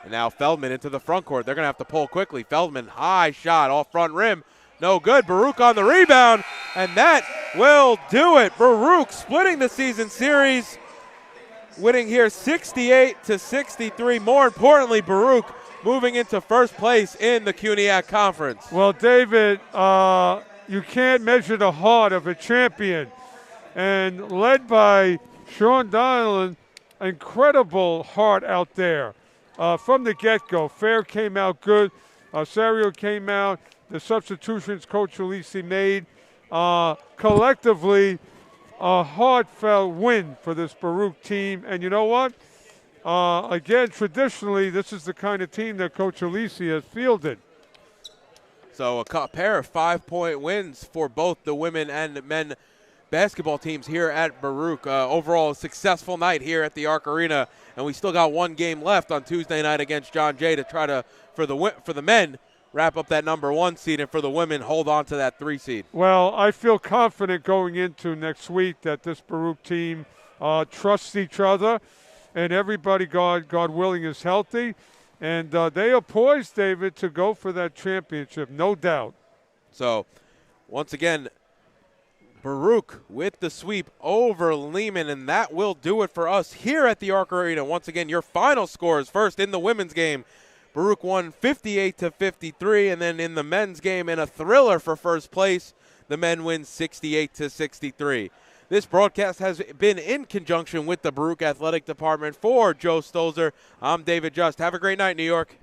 And now Feldman into the front court. They're going to have to pull quickly. Feldman, high shot off front rim. No good. Baruch on the rebound. And that will do it. Baruch splitting the season series. Winning here 68-63. More importantly, Baruch moving into first place in the CUNYAC Conference.
Well, David, you can't measure the heart of a champion. And led by Sean Donnellan, incredible heart out there. From the get-go, Fair came out good. Osorio came out. The substitutions Coach Alisi made. Collectively, a heartfelt win for this Baruch team. And you know what? Again, traditionally, this is the kind of team that Coach Alisi has fielded.
So a pair of 5-point wins for both the women and men basketball teams here at Baruch. Overall, a successful night here at the Arc Arena, and we still got one game left on Tuesday night against John Jay to try to, for the men, wrap up that number 1 seed, and for the women, hold on to that 3 seed.
Well, I feel confident going into next week that this Baruch team trusts each other, and everybody, God willing, is healthy. And they are poised, David, to go for that championship, no doubt.
So, once again, Baruch with the sweep over Lehman, and that will do it for us here at the Arc Arena. Once again, your final scores first in the women's game. Baruch won 58-53, and then in the men's game, in a thriller for first place, the men win 68-63. This broadcast has been in conjunction with the Baruch Athletic Department. For Joe Stolzer, I'm David Just. Have a great night, New York.